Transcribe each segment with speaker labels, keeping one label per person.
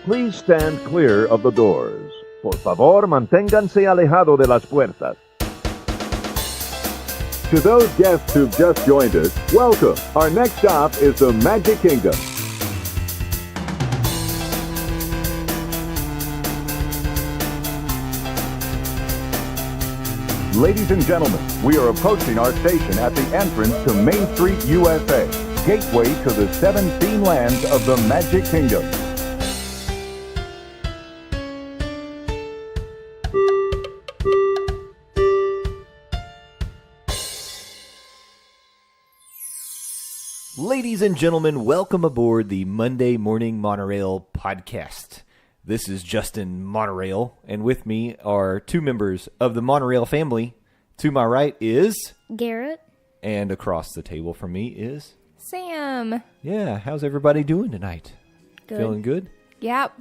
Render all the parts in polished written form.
Speaker 1: Please stand clear of the doors. Por favor, manténganse alejado de las puertas. To those guests who've just joined us, welcome. Our next stop is the Magic Kingdom. Ladies and gentlemen, we are approaching our station at the entrance to Main Street, USA, gateway to the 7 theme lands of the Magic Kingdom.
Speaker 2: Ladies and gentlemen, welcome aboard the Monday Morning Monorail podcast. This is Justin Monorail, and with me are two members of the Monorail family. To my right is
Speaker 3: Garrett.
Speaker 2: And across the table from me is
Speaker 3: Sam.
Speaker 2: Yeah, how's everybody doing tonight?
Speaker 3: Good.
Speaker 2: Feeling good?
Speaker 3: Yep.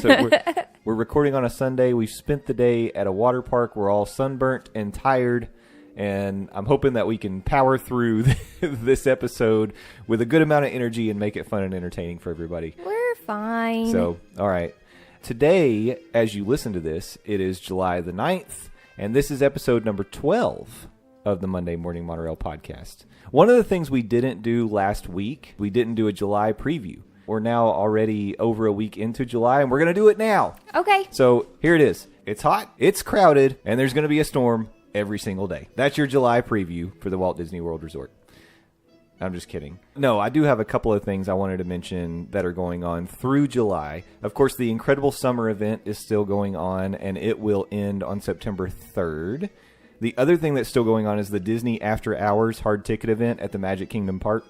Speaker 2: So we're recording on a Sunday. We've spent the day at a water park. We're all sunburnt and tired. And I'm hoping that we can power through this episode with a good amount of energy and make it fun and entertaining for everybody.
Speaker 3: We're fine.
Speaker 2: So, all right. Today, as you listen to this, it is July the 9th, and this is episode number 12 of the Monday Morning Monorail podcast. One of the things we didn't do last week, we didn't do a July preview. We're now already over a week into July, and we're going to do it now.
Speaker 3: Okay.
Speaker 2: So, here it is. It's hot, it's crowded, and there's going to be a storm every single day. That's your July preview for the Walt Disney World Resort. I'm just kidding. No, I do have a couple of things I wanted to mention that are going on through July. Of course, the Incredible Summer event is still going on, and it will end on September 3rd. The other thing that's still going on is the Disney After Hours hard ticket event at the Magic Kingdom Park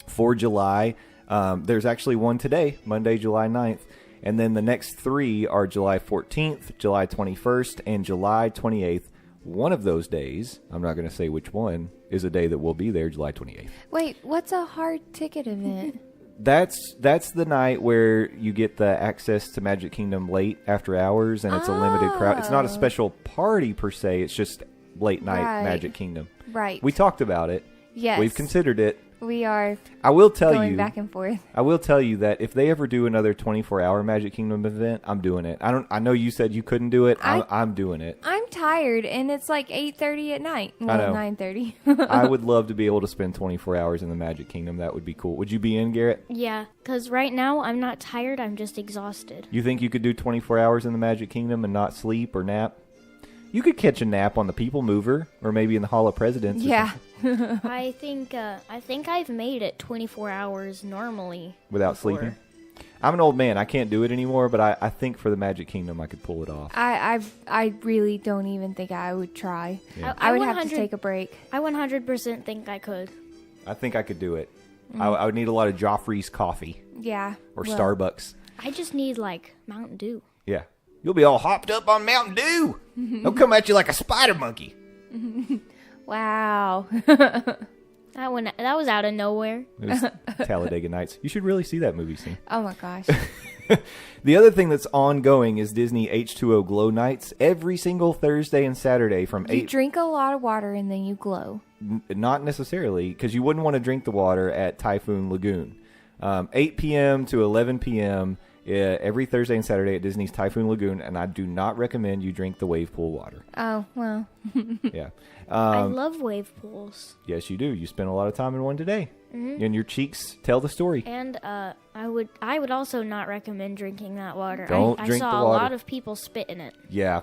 Speaker 2: for July. There's actually one today, Monday, July 9th. And then the next three are July 14th, July 21st, and July 28th. One of those days, I'm not going to say which one, is a day that will be there, July 28th.
Speaker 3: Wait, what's a hard ticket event?
Speaker 2: That's the night where you get the access to Magic Kingdom late after hours, and it's a limited crowd. It's not a special party per se. It's just late night Magic Kingdom.
Speaker 3: Right.
Speaker 2: We talked about it.
Speaker 3: Yes.
Speaker 2: We've considered it.
Speaker 3: We are
Speaker 2: I will tell
Speaker 3: going
Speaker 2: you,
Speaker 3: back and forth.
Speaker 2: I will tell you that if they ever do another 24-hour Magic Kingdom event, I'm doing it. I know you said you couldn't do it. I'm doing it.
Speaker 3: I'm tired, and it's like 8:30 at night. Well,
Speaker 2: I know.
Speaker 3: 9:30.
Speaker 2: I would love to be able to spend 24 hours in the Magic Kingdom. That would be cool. Would you be in, Garrett?
Speaker 4: Yeah, because right now I'm not tired, I'm just exhausted.
Speaker 2: You think you could do 24 hours in the Magic Kingdom and not sleep or nap? You could catch a nap on the People Mover or maybe in the Hall of Presidents.
Speaker 3: Yeah.
Speaker 4: I think I've made it 24 hours normally.
Speaker 2: Without
Speaker 4: before.
Speaker 2: sleeping? I'm an old man. I can't do it anymore, but I think for the Magic Kingdom I could pull it off.
Speaker 3: I really don't even think I would try.
Speaker 2: Yeah.
Speaker 3: I would have to take a break.
Speaker 4: I 100% think I could.
Speaker 2: I think I could do it. I would need a lot of Joffrey's coffee.
Speaker 3: Yeah.
Speaker 2: Or Starbucks.
Speaker 4: I just need, like, Mountain Dew.
Speaker 2: Yeah. You'll be all hopped up on Mountain Dew. They'll come at you like a spider monkey.
Speaker 3: Wow.
Speaker 4: That was out of nowhere.
Speaker 2: It was Talladega Nights. You should really see that movie soon.
Speaker 3: Oh my gosh.
Speaker 2: The other thing that's ongoing is Disney H2O Glow Nights every single Thursday and Saturday from 8...
Speaker 3: You drink a lot of water and then you glow.
Speaker 2: Not necessarily, because you wouldn't want to drink the water at Typhoon Lagoon. 8 p.m. to 11 p.m. Every Thursday and Saturday at Disney's Typhoon Lagoon, and I do not recommend you drink the wave pool water.
Speaker 3: Oh, well.
Speaker 2: Yeah.
Speaker 4: I love wave pools.
Speaker 2: Yes, you do. You spent a lot of time in one today. Mm-hmm. And your cheeks tell the story.
Speaker 4: And I would also not recommend drinking that water.
Speaker 2: Don't
Speaker 4: I
Speaker 2: drink
Speaker 4: saw
Speaker 2: the water.
Speaker 4: A lot of people spit in it.
Speaker 2: Yeah.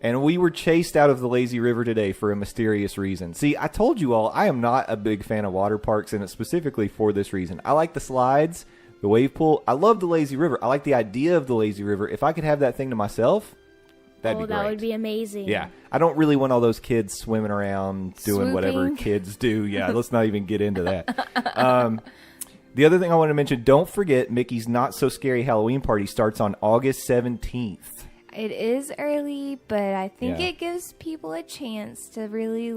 Speaker 2: And we were chased out of the lazy river today for a mysterious reason. See, I told you all, I am not a big fan of water parks, and it's specifically for this reason. I like the slides, the wave pool. I love the lazy river. I like the idea of the lazy river. If I could have that thing to myself, that'd be great.
Speaker 4: That would be amazing.
Speaker 2: Yeah. I don't really want all those kids swimming around doing
Speaker 3: Swooping.
Speaker 2: whatever kids do. Yeah, let's not even get into that. The other thing I want to mention, don't forget Mickey's Not So Scary Halloween Party starts on August 17th.
Speaker 3: It is early, but I think
Speaker 2: Yeah.
Speaker 3: it gives people a chance to really,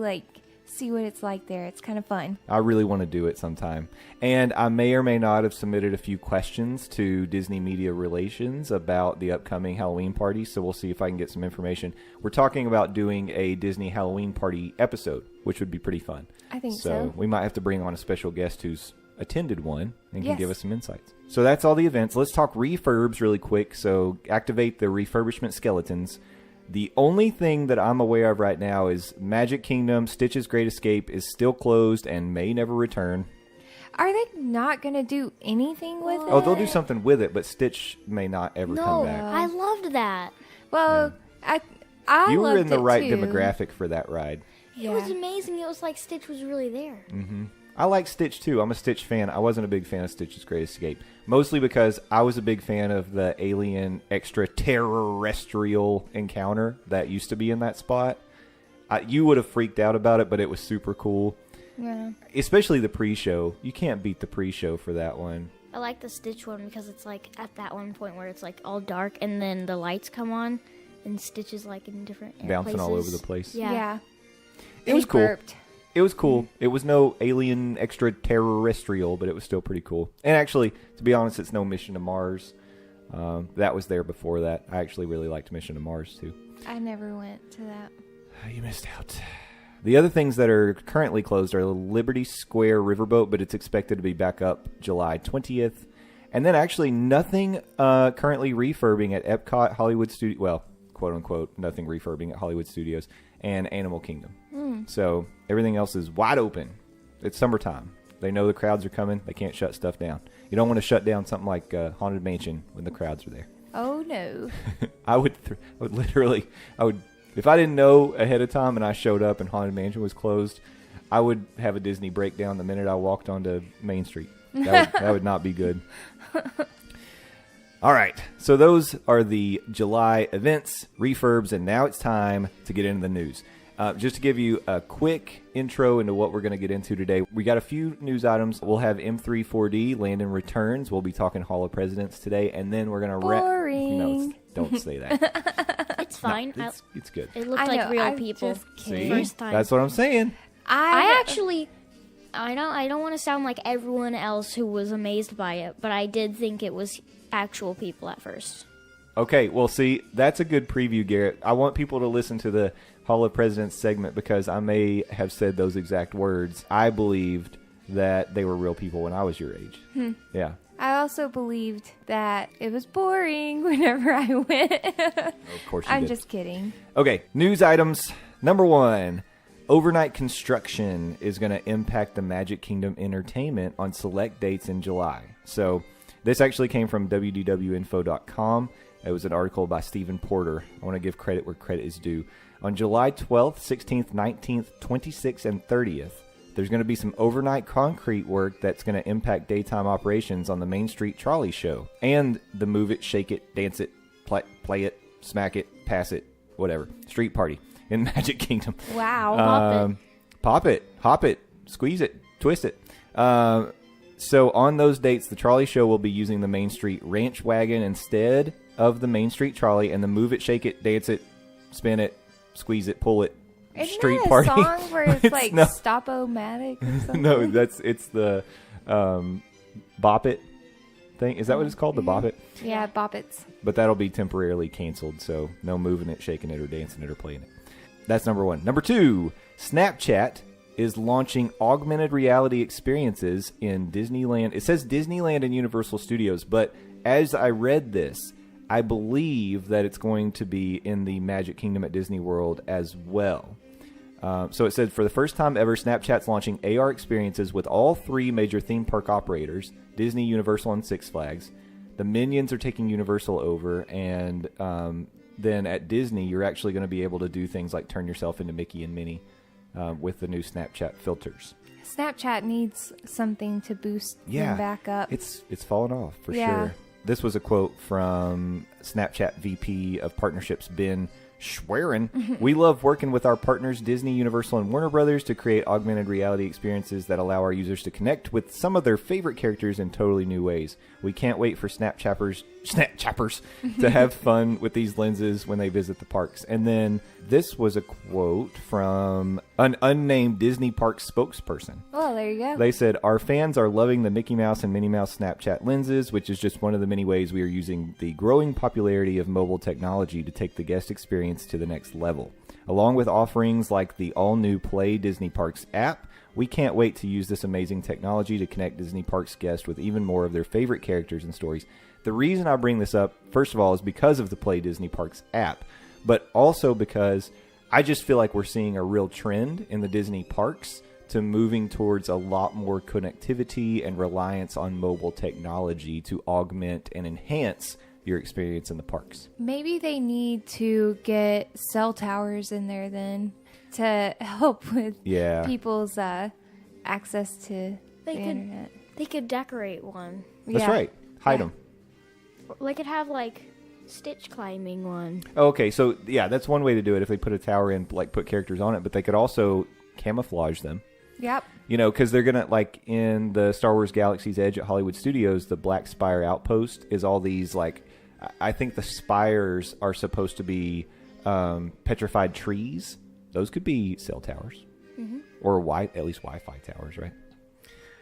Speaker 3: see what it's like there. It's kind of fun.
Speaker 2: I really want to do it sometime. And I may or may not have submitted a few questions to Disney Media Relations about the upcoming Halloween party, so we'll see if I can get some information. We're talking about doing a Disney Halloween party episode, which would be pretty fun.
Speaker 3: I think so.
Speaker 2: We might have to bring on a special guest who's attended one and can
Speaker 3: Yes.
Speaker 2: give us some insights. So that's all the events. Let's talk refurbs really quick. So activate the refurbishment skeletons. The only thing that I'm aware of right now is Magic Kingdom Stitch's Great Escape is still closed and may never return.
Speaker 3: Are they not going to do anything with it?
Speaker 2: Oh, they'll do something with it, but Stitch may not ever
Speaker 4: No,
Speaker 2: come back.
Speaker 4: I loved that.
Speaker 3: Well, I
Speaker 2: You were
Speaker 3: loved
Speaker 2: in the
Speaker 3: it
Speaker 2: right
Speaker 3: too.
Speaker 2: demographic for that ride.
Speaker 4: It was amazing. It was like Stitch was really there.
Speaker 2: I like Stitch too. I'm a Stitch fan. I wasn't a big fan of Stitch's Great Escape, mostly because I was a big fan of the alien extraterrestrial encounter that used to be in that spot. You would have freaked out about it, but it was super cool.
Speaker 3: Yeah.
Speaker 2: Especially the pre-show. You can't beat the pre-show for that one.
Speaker 4: I like the Stitch one because it's like at that one point where it's like all dark and then the lights come on and Stitch is like in different
Speaker 2: Bouncing all over
Speaker 4: places.
Speaker 2: the place.
Speaker 4: Yeah.
Speaker 2: It was
Speaker 3: He
Speaker 2: cool.
Speaker 3: burped.
Speaker 2: It was cool. It was no alien extraterrestrial, but it was still pretty cool. And actually, to be honest, it's no Mission to Mars. That was there before that. I actually really liked Mission to Mars, too.
Speaker 3: I never went to that.
Speaker 2: You missed out. The other things that are currently closed are Liberty Square Riverboat, but it's expected to be back up July 20th. And then actually nothing currently refurbing at Epcot, Hollywood Studios. Well, quote-unquote, nothing refurbing at Hollywood Studios and Animal Kingdom. So everything else is wide open. It's summertime. They know the crowds are coming. They can't shut stuff down. You don't want to shut down something like Haunted Mansion when the crowds are there.
Speaker 3: Oh, no.
Speaker 2: I would literally, if I didn't know ahead of time and I showed up and Haunted Mansion was closed, I would have a Disney breakdown the minute I walked onto Main Street. That would not be good. All right, so those are the July events, refurbs, and now it's time to get into the news. Just to give you a quick intro into what we're going to get into today, we got a few news items. We'll have M3 4D, Landon Returns. We'll be talking Hall of Presidents today, and then we're going to wrap.
Speaker 3: Boring.
Speaker 2: No, don't say that.
Speaker 4: It's fine.
Speaker 2: It's good.
Speaker 4: It looked
Speaker 3: I
Speaker 4: like
Speaker 3: know,
Speaker 4: real
Speaker 3: I'm
Speaker 4: people.
Speaker 3: just
Speaker 2: See,
Speaker 3: kidding.
Speaker 4: First time.
Speaker 2: that's what I'm saying.
Speaker 4: I actually, I don't want to sound like everyone else who was amazed by it, but I did think it was actual people at first.
Speaker 2: Okay, well, see, that's a good preview, Garrett. I want people to listen to the Hall of Presidents segment because I may have said those exact words. I believed that they were real people when I was your age. Yeah.
Speaker 3: I also believed that it was boring whenever I went.
Speaker 2: Of course you
Speaker 3: I'm
Speaker 2: did.
Speaker 3: just kidding.
Speaker 2: Okay, news items. Number 1, overnight construction is going to impact the Magic Kingdom entertainment on select dates in July. So this actually came from www.info.com. It was an article by Stephen Porter. I want to give credit where credit is due. On July 12th, 16th, 19th, 26th, and 30th, there's going to be some overnight concrete work that's going to impact daytime operations on the Main Street Trolley Show and the Move It, Shake It, Dance It, Play It, Smack It, Pass It, whatever, street party in Magic Kingdom.
Speaker 3: Wow.
Speaker 2: Pop it, hop it, squeeze it, twist it. So on those dates, the trolley show will be using the Main Street Ranch Wagon instead of the Main Street Trolley, and the Move It, Shake It, Dance It, Spin It, Squeeze It, Pull It
Speaker 3: Isn't
Speaker 2: street
Speaker 3: that a
Speaker 2: party.
Speaker 3: song where it's like
Speaker 2: no,
Speaker 3: Stop-O-Matic or something?
Speaker 2: no, it's the Bop It thing. Is that what it's called, the Bop It?
Speaker 3: Yeah, Boppets.
Speaker 2: But that'll be temporarily canceled, so no moving it, shaking it, or dancing it, or playing it. That's number 1. Number 2, Snapchat is launching augmented reality experiences in Disneyland. It says Disneyland and Universal Studios, but as I read this, I believe that it's going to be in the Magic Kingdom at Disney World as well. So it said, for the first time ever, Snapchat's launching AR experiences with all 3 major theme park operators, Disney, Universal, and Six Flags. The Minions are taking Universal over, and then at Disney, you're actually going to be able to do things like turn yourself into Mickey and Minnie with the new Snapchat filters.
Speaker 3: Snapchat needs something to boost them back up.
Speaker 2: It's fallen off for
Speaker 3: Yeah.
Speaker 2: sure. This was a quote from Snapchat VP of Partnerships, Ben Schwerin. We love working with our partners, Disney, Universal, and Warner Brothers, to create augmented reality experiences that allow our users to connect with some of their favorite characters in totally new ways. We can't wait for Snapchappers to have fun with these lenses when they visit the parks. And then this was a quote from an unnamed Disney park spokesperson.
Speaker 3: Oh, there you go.
Speaker 2: They said, our fans are loving the Mickey Mouse and Minnie Mouse Snapchat lenses, which is just one of the many ways we are using the growing popularity of mobile technology to take the guest experience to the next level. Along with offerings like the all-new Play Disney Parks app, we can't wait to use this amazing technology to connect Disney Parks guests with even more of their favorite characters and stories. The reason I bring this up, first of all, is because of the Play Disney Parks app, but also because I just feel like we're seeing a real trend in the Disney parks to moving towards a lot more connectivity and reliance on mobile technology to augment and enhance your experience in the parks.
Speaker 3: Maybe they need to get cell towers in there then to help with people's access to the internet.
Speaker 4: They could decorate one.
Speaker 2: That's right. Hide them.
Speaker 4: They could have like Stitch climbing one.
Speaker 2: Okay, so yeah, that's one way to do it if they put a tower in, like put characters on it, but they could also camouflage them.
Speaker 3: Yep.
Speaker 2: You know, because they're going to, like in the Star Wars Galaxy's Edge at Hollywood Studios, the Black Spire Outpost is all these, like, I think the spires are supposed to be petrified trees. Those could be cell towers. Mm-hmm. Or at least Wi-Fi towers, right?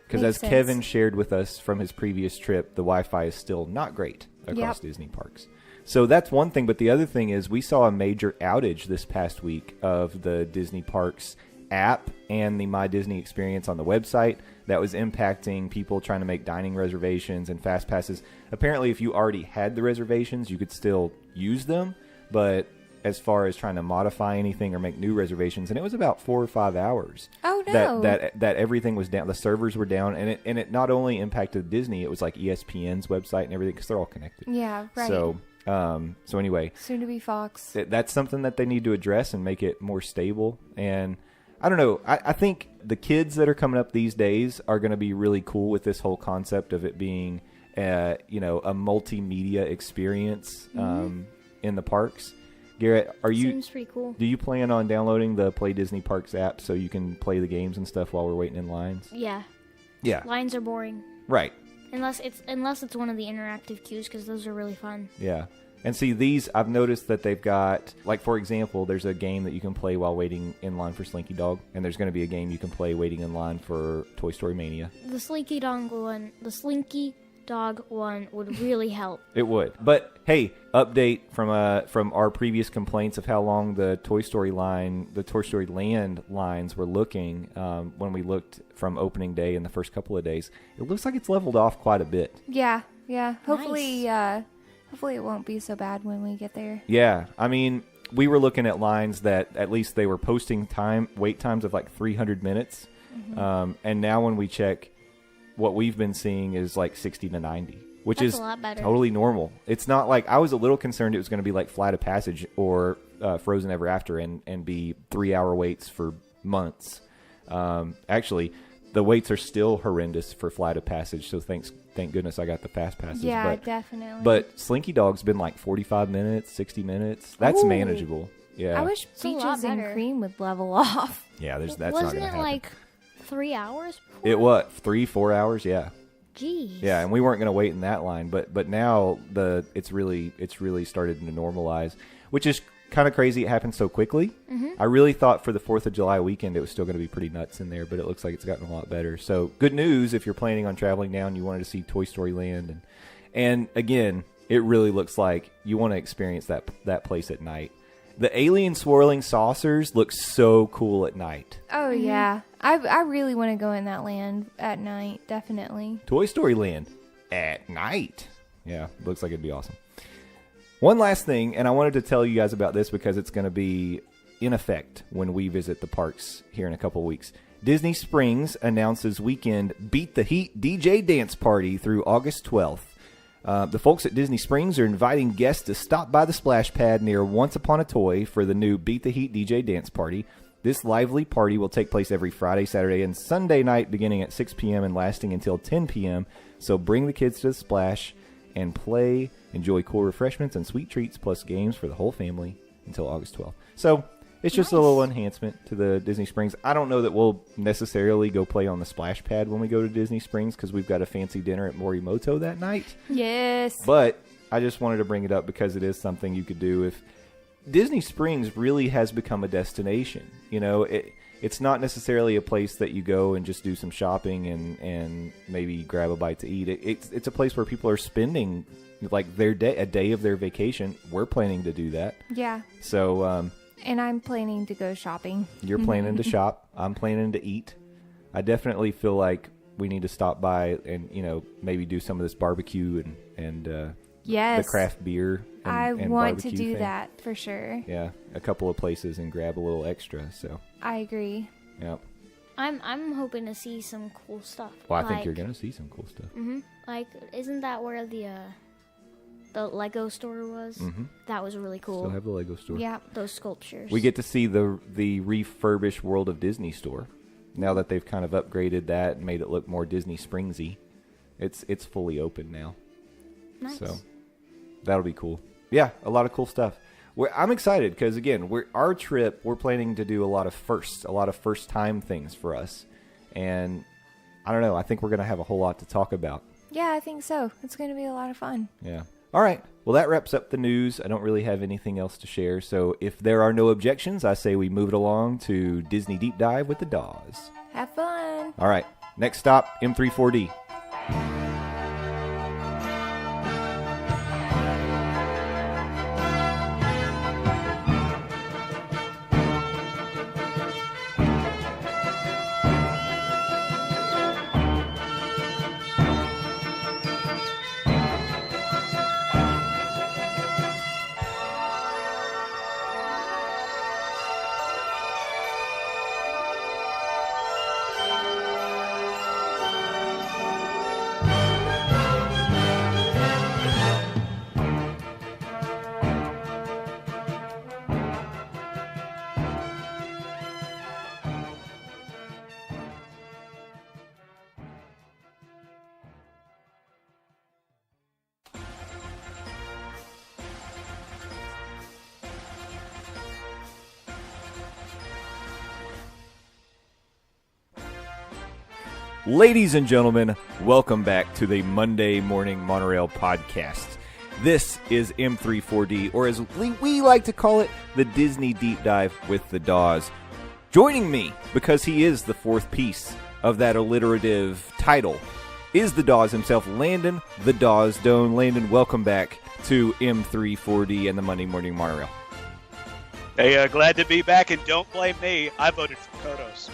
Speaker 2: Because as Kevin shared with us from his previous trip, the Wi-Fi is still not great across Disney parks. So that's one thing. But the other thing is we saw a major outage this past week of the Disney Parks app and the My Disney experience on the website that was impacting people trying to make dining reservations and fast passes. Apparently, if you already had the reservations, you could still use them. But as far as trying to modify anything or make new reservations, and it was about 4 or 5 hours.
Speaker 3: Oh no!
Speaker 2: That everything was down. The servers were down, and it not only impacted Disney, it was like ESPN's website and everything because they're all connected.
Speaker 3: Yeah, right.
Speaker 2: So anyway,
Speaker 3: soon to be Fox.
Speaker 2: That's something that they need to address and make it more stable. And I don't know. I think the kids that are coming up these days are going to be really cool with this whole concept of it being, a multimedia experience in the parks. Garrett,
Speaker 4: Seems pretty cool.
Speaker 2: Do you plan on downloading the Play Disney Parks app so you can play the games and stuff while we're waiting in lines?
Speaker 4: Yeah.
Speaker 2: Yeah.
Speaker 4: Lines are boring.
Speaker 2: Right.
Speaker 4: Unless it's one of the interactive queues, because those are really fun.
Speaker 2: Yeah. And see, these, I've noticed that they've got, like, for example, there's a game that you can play while waiting in line for Slinky Dog, and there's going to be a game you can play waiting in line for Toy Story Mania.
Speaker 4: The Slinky Dog one would really help.
Speaker 2: It would. But, hey, update from our previous complaints of how long the Toy Story Land lines were looking when we looked from opening day in the first couple of days. It looks like it's leveled off quite a bit.
Speaker 3: Yeah. Hopefully,
Speaker 4: Nice.
Speaker 3: Hopefully it won't be so bad when we get there.
Speaker 2: Yeah. I mean, we were looking at lines that at least they were posting wait times of like 300 minutes. Mm-hmm. And now when we check, what we've been seeing is like 60 to 90, which
Speaker 4: That's
Speaker 2: is
Speaker 4: a lot better.
Speaker 2: Totally normal. It's not like, I was a little concerned it was going to be like Flight of Passage or Frozen Ever After and be 3-hour waits for months. Actually, the waits are still horrendous for Flight of Passage, so thank goodness I got the fast passes.
Speaker 3: Yeah, definitely.
Speaker 2: But Slinky Dog's been like 45 minutes, 60 minutes. That's manageable. Yeah.
Speaker 3: I wish
Speaker 4: a lot
Speaker 3: Peaches and
Speaker 4: better.
Speaker 3: Cream would level off.
Speaker 2: Yeah, that's not
Speaker 4: Wasn't
Speaker 2: going to
Speaker 4: it
Speaker 2: happen.
Speaker 4: like 3 hours before?
Speaker 2: It what? 3-4 hours? Yeah.
Speaker 4: Jeez.
Speaker 2: Yeah, and we weren't going to wait in that line, but now it's really started to normalize, which is kind of crazy. It happened so quickly. Mm-hmm. I really thought for the 4th of July weekend it was still going to be pretty nuts in there, but it looks like it's gotten a lot better. So good news if you're planning on traveling down and you wanted to see Toy Story Land, and again, it really looks like you want to experience that place at night. The alien swirling saucers look so cool at night.
Speaker 3: Oh, yeah. I really want to go in that land at night, definitely.
Speaker 2: Toy Story Land at night. Yeah, looks like it'd be awesome. One last thing, and I wanted to tell you guys about this because it's going to be in effect when we visit the parks here in a couple weeks. Disney Springs announces weekend Beat the Heat DJ dance party through August 12th. The folks at Disney Springs are inviting guests to stop by the splash pad near Once Upon a Toy for the new Beat the Heat DJ dance party. This lively party will take place every Friday, Saturday, and Sunday night beginning at 6 p.m. and lasting until 10 p.m. So bring the kids to the splash and play, enjoy cool refreshments and sweet treats, plus games for the whole family until August 12th. So it's just a little enhancement to the Disney Springs. I don't know that we'll necessarily go play on the splash pad when we go to Disney Springs because we've got a fancy dinner at Morimoto that night.
Speaker 3: Yes.
Speaker 2: But I just wanted to bring it up because it is something you could do if Disney Springs really has become a destination. You know, it's not necessarily a place that you go and just do some shopping and maybe grab a bite to eat. It's a place where people are spending like a day of their vacation. We're planning to do that.
Speaker 3: Yeah.
Speaker 2: So
Speaker 3: And I'm planning to go shopping.
Speaker 2: You're planning to shop. I'm planning to eat. I definitely feel like we need to stop by and, maybe do some of this barbecue and
Speaker 3: yes,
Speaker 2: the craft beer.
Speaker 3: I
Speaker 2: and
Speaker 3: want to
Speaker 2: barbecue
Speaker 3: do
Speaker 2: thing.
Speaker 3: that for sure.
Speaker 2: Yeah, a couple of places and grab a little extra. So
Speaker 3: I agree.
Speaker 2: yeah.
Speaker 4: I'm hoping to see some cool stuff.
Speaker 2: Well, I think you're gonna see some cool stuff.
Speaker 4: Mm-hmm. Like, isn't that where the Lego store was?
Speaker 2: Mm-hmm.
Speaker 4: That was really cool.
Speaker 2: Still have the Lego store.
Speaker 3: Yeah.
Speaker 4: Those sculptures.
Speaker 2: We get to see the refurbished World of Disney store. Now that they've kind of upgraded that and made it look more Disney Springsy, it's fully open now.
Speaker 4: Nice.
Speaker 2: So that'll be cool. Yeah, a lot of cool stuff. I'm excited because, again, our trip, we're planning to do a lot of first-time things for us. And I don't know, I think we're going to have a whole lot to talk about.
Speaker 3: Yeah, I think so. It's going to be a lot of fun.
Speaker 2: Yeah. All right. Well, that wraps up the news. I don't really have anything else to share. So if there are no objections, I say we move it along to Disney Deep Dive with the Dawes.
Speaker 3: Have fun.
Speaker 2: All right. Next stop, M3-4D. Ladies and gentlemen, welcome back to the Monday Morning Monorail podcast. This is M3-4D, or as we like to call it, the Disney Deep Dive with the Dawes. Joining me, because he is the fourth piece of that alliterative title, is the Dawes himself, Landon the Dawes Doan. Landon, welcome back to M3-4D and the Monday Morning Monorail.
Speaker 5: Hey, glad to be back, and don't blame me. I voted for Kodos.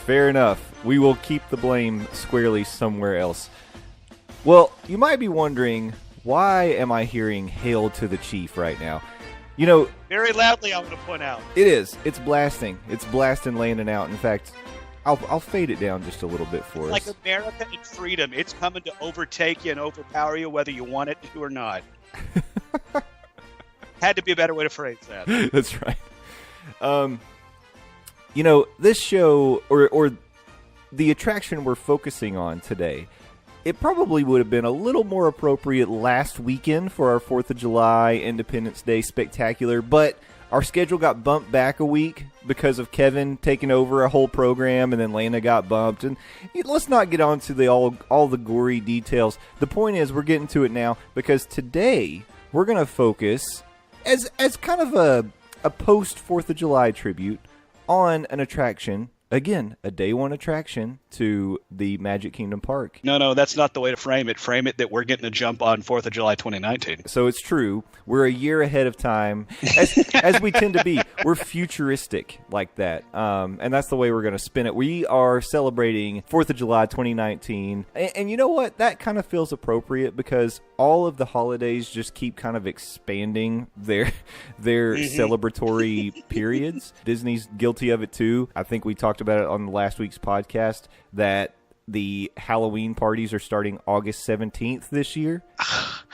Speaker 2: Fair enough. We will keep the blame squarely somewhere else. Well, you might be wondering, why am I hearing Hail to the Chief right now?
Speaker 5: Very loudly, I want to point out.
Speaker 2: It is. It's blasting. It's blasting Landon out. In fact, I'll fade it down just a little bit for us.
Speaker 5: Like America and freedom, it's coming to overtake you and overpower you whether you want it to or not. Had to be a better way to phrase that.
Speaker 2: That's right. This show, or the attraction we're focusing on today, it probably would have been a little more appropriate last weekend for our 4th of July Independence Day Spectacular, but our schedule got bumped back a week because of Kevin taking over a whole program, and then Lana got bumped. And let's not get on to all the gory details. The point is, we're getting to it now because today we're going to focus as kind of a post-4th of July tribute on an attraction, again, a day one attraction to the Magic Kingdom Park.
Speaker 5: No, that's not the way to frame it. Frame it that we're getting a jump on 4th of July 2019.
Speaker 2: So it's true. We're a year ahead of time, as we tend to be. We're futuristic like that. And that's the way we're going to spin it. We are celebrating 4th of July 2019. And you know what? That kind of feels appropriate because all of the holidays just keep kind of expanding their celebratory periods. Disney's guilty of it too. I think we talked about it on last week's podcast that the Halloween parties are starting August 17th this year.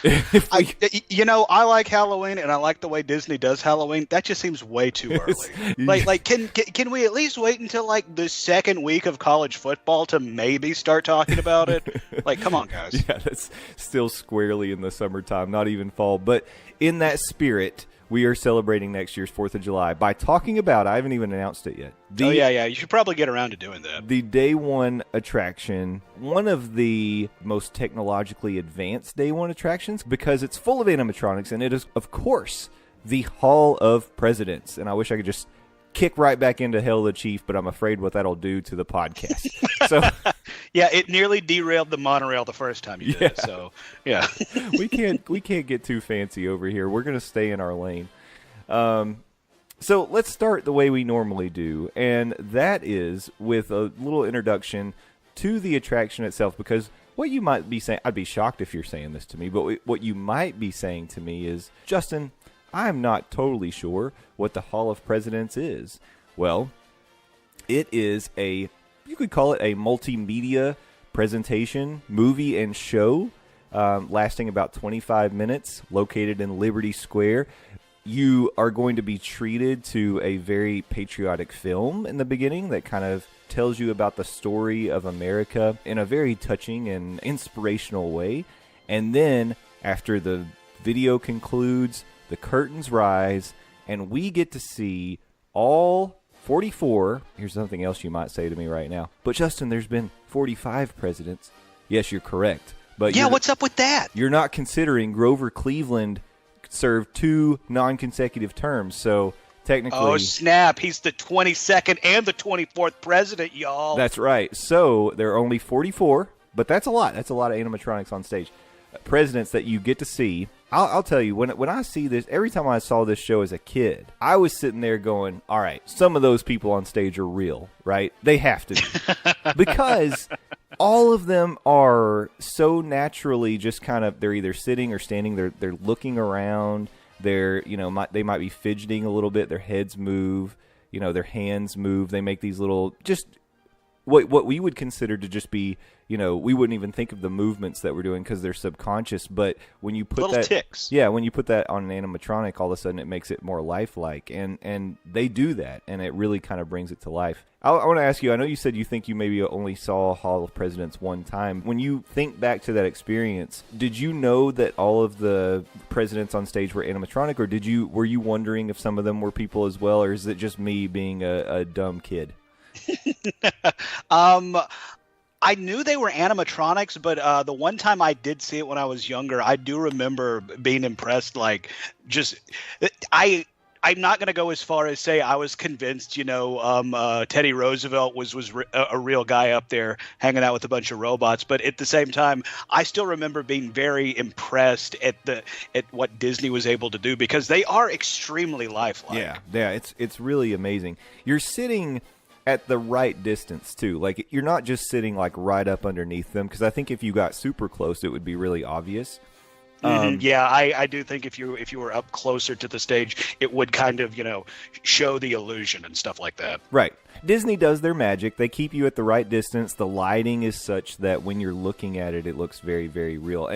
Speaker 5: I like Halloween, and I like the way Disney does Halloween. That just seems way too early. Can we at least wait until like the second week of college football to maybe start talking about it? Like, come on, guys.
Speaker 2: Yeah, that's still squarely in the summertime, not even fall. But in that spirit, we are celebrating next year's 4th of July by talking about, I haven't even announced it yet.
Speaker 5: You should probably get around to doing that.
Speaker 2: The day one attraction, one of the most technologically advanced day one attractions because it's full of animatronics, and it is, of course, the Hall of Presidents. And I wish I could just kick right back into Hail the Chief, but I'm afraid what that'll do to the podcast. So
Speaker 5: Yeah, it nearly derailed the monorail the first time you did it. So, yeah.
Speaker 2: we can't get too fancy over here. We're going to stay in our lane. So let's start the way we normally do, and that is with a little introduction to the attraction itself, because what you might be saying, I'd be shocked if you're saying this to me, but what you might be saying to me is, Justin, I'm not totally sure what the Hall of Presidents is. Well, it is you could call it a multimedia presentation, movie and show, lasting about 25 minutes, located in Liberty Square. You are going to be treated to a very patriotic film in the beginning that kind of tells you about the story of America in a very touching and inspirational way. And then, after the video concludes, the curtains rise, and we get to see all 44. Here's something else you might say to me right now. But Justin, there's been 45 presidents. Yes, you're correct. But
Speaker 5: yeah, what's up with that?
Speaker 2: You're not considering Grover Cleveland served 2 non-consecutive terms. So technically,
Speaker 5: oh snap, he's the 22nd and the 24th president, y'all.
Speaker 2: That's right. So there are only 44, but that's a lot. That's a lot of animatronics on stage. Presidents that you get to see. I'll tell you, when I see this, every time I saw this show as a kid, I was sitting there going, all right, some of those people on stage are real, right? They have to be. Because all of them are so naturally just kind of, they're either sitting or standing, they're looking around, they might be fidgeting a little bit, their heads move, their hands move, they make these little, just what we would consider to just be, we wouldn't even think of the movements that we're doing because they're subconscious. But when you put
Speaker 5: little ticks.
Speaker 2: Yeah, when you put that on an animatronic, all of a sudden it makes it more lifelike, and they do that, and it really kind of brings it to life. I want to ask you, I know you said you think you maybe only saw Hall of Presidents one time. When you think back to that experience, did you know that all of the presidents on stage were animatronic, or were you wondering if some of them were people as well, or is it just me being a dumb kid?
Speaker 5: I knew they were animatronics, but the one time I did see it when I was younger, I do remember being impressed. I'm not going to go as far as say I was convinced, Teddy Roosevelt was a real guy up there hanging out with a bunch of robots. But at the same time, I still remember being very impressed at what Disney was able to do, because they are extremely lifelike.
Speaker 2: Yeah, it's really amazing. You're sitting at the right distance too. Like, you're not just sitting like right up underneath them, because I think if you got super close, it would be really obvious.
Speaker 5: Yeah, I do think if you were up closer to the stage, it would kind of, show the illusion and stuff like that.
Speaker 2: Right. Disney does their magic. They keep you at the right distance. The lighting is such that when you're looking at it, it looks very, very real.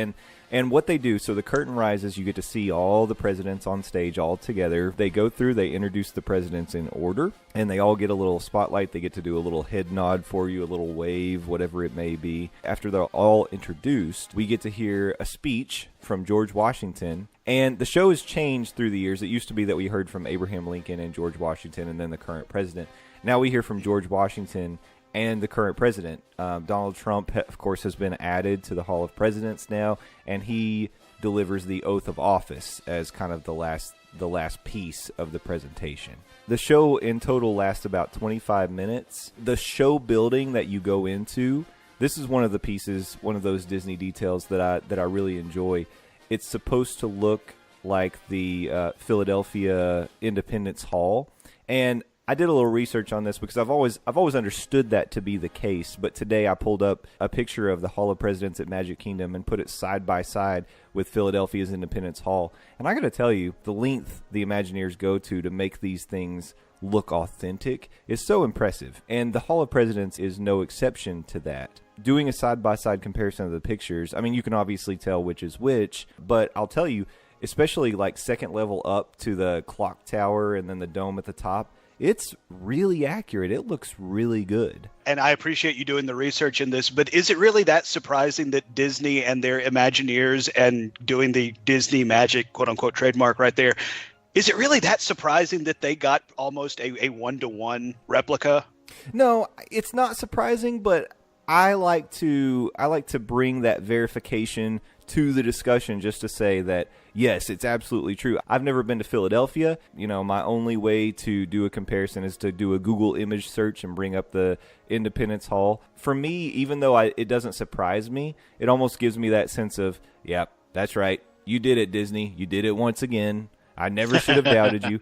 Speaker 2: And what they do, so the curtain rises, you get to see all the presidents on stage all together. They go through, they introduce the presidents in order, and they all get a little spotlight. They get to do a little head nod for you, a little wave, whatever it may be. After they're all introduced, we get to hear a speech from George Washington. And the show has changed through the years. It used to be that we heard from Abraham Lincoln and George Washington and then the current president. Now we hear from George Washington and the current president. Donald Trump, of course, has been added to the Hall of Presidents now, and he delivers the oath of office as kind of the last piece of the presentation. The show in total lasts about 25 minutes. The show building that you go into, this is one of the pieces, one of those Disney details that I really enjoy. It's supposed to look like the Philadelphia Independence Hall, and I did a little research on this because I've always understood that to be the case, but today I pulled up a picture of the Hall of Presidents at Magic Kingdom and put it side by side with Philadelphia's Independence Hall. And I got to tell you, the length the Imagineers go to make these things look authentic is so impressive. And the Hall of Presidents is no exception to that. Doing a side-by-side comparison of the pictures, I mean, you can obviously tell which is which, but I'll tell you, especially like second level up to the clock tower and then the dome at the top, it's really accurate. It looks really good.
Speaker 5: And I appreciate you doing the research in this, but is it really that surprising that Disney and their Imagineers and doing the Disney Magic, quote-unquote, trademark right there, is it really that surprising that they got almost a one-to-one replica?
Speaker 2: No, it's not surprising, but I like to bring that verification to the discussion just to say that, yes, it's absolutely true. I've never been to Philadelphia. My only way to do a comparison is to do a Google image search and bring up the Independence Hall. For me, even though it doesn't surprise me, it almost gives me that sense of, yeah, that's right. You did it, Disney. You did it once again. I never should have doubted you.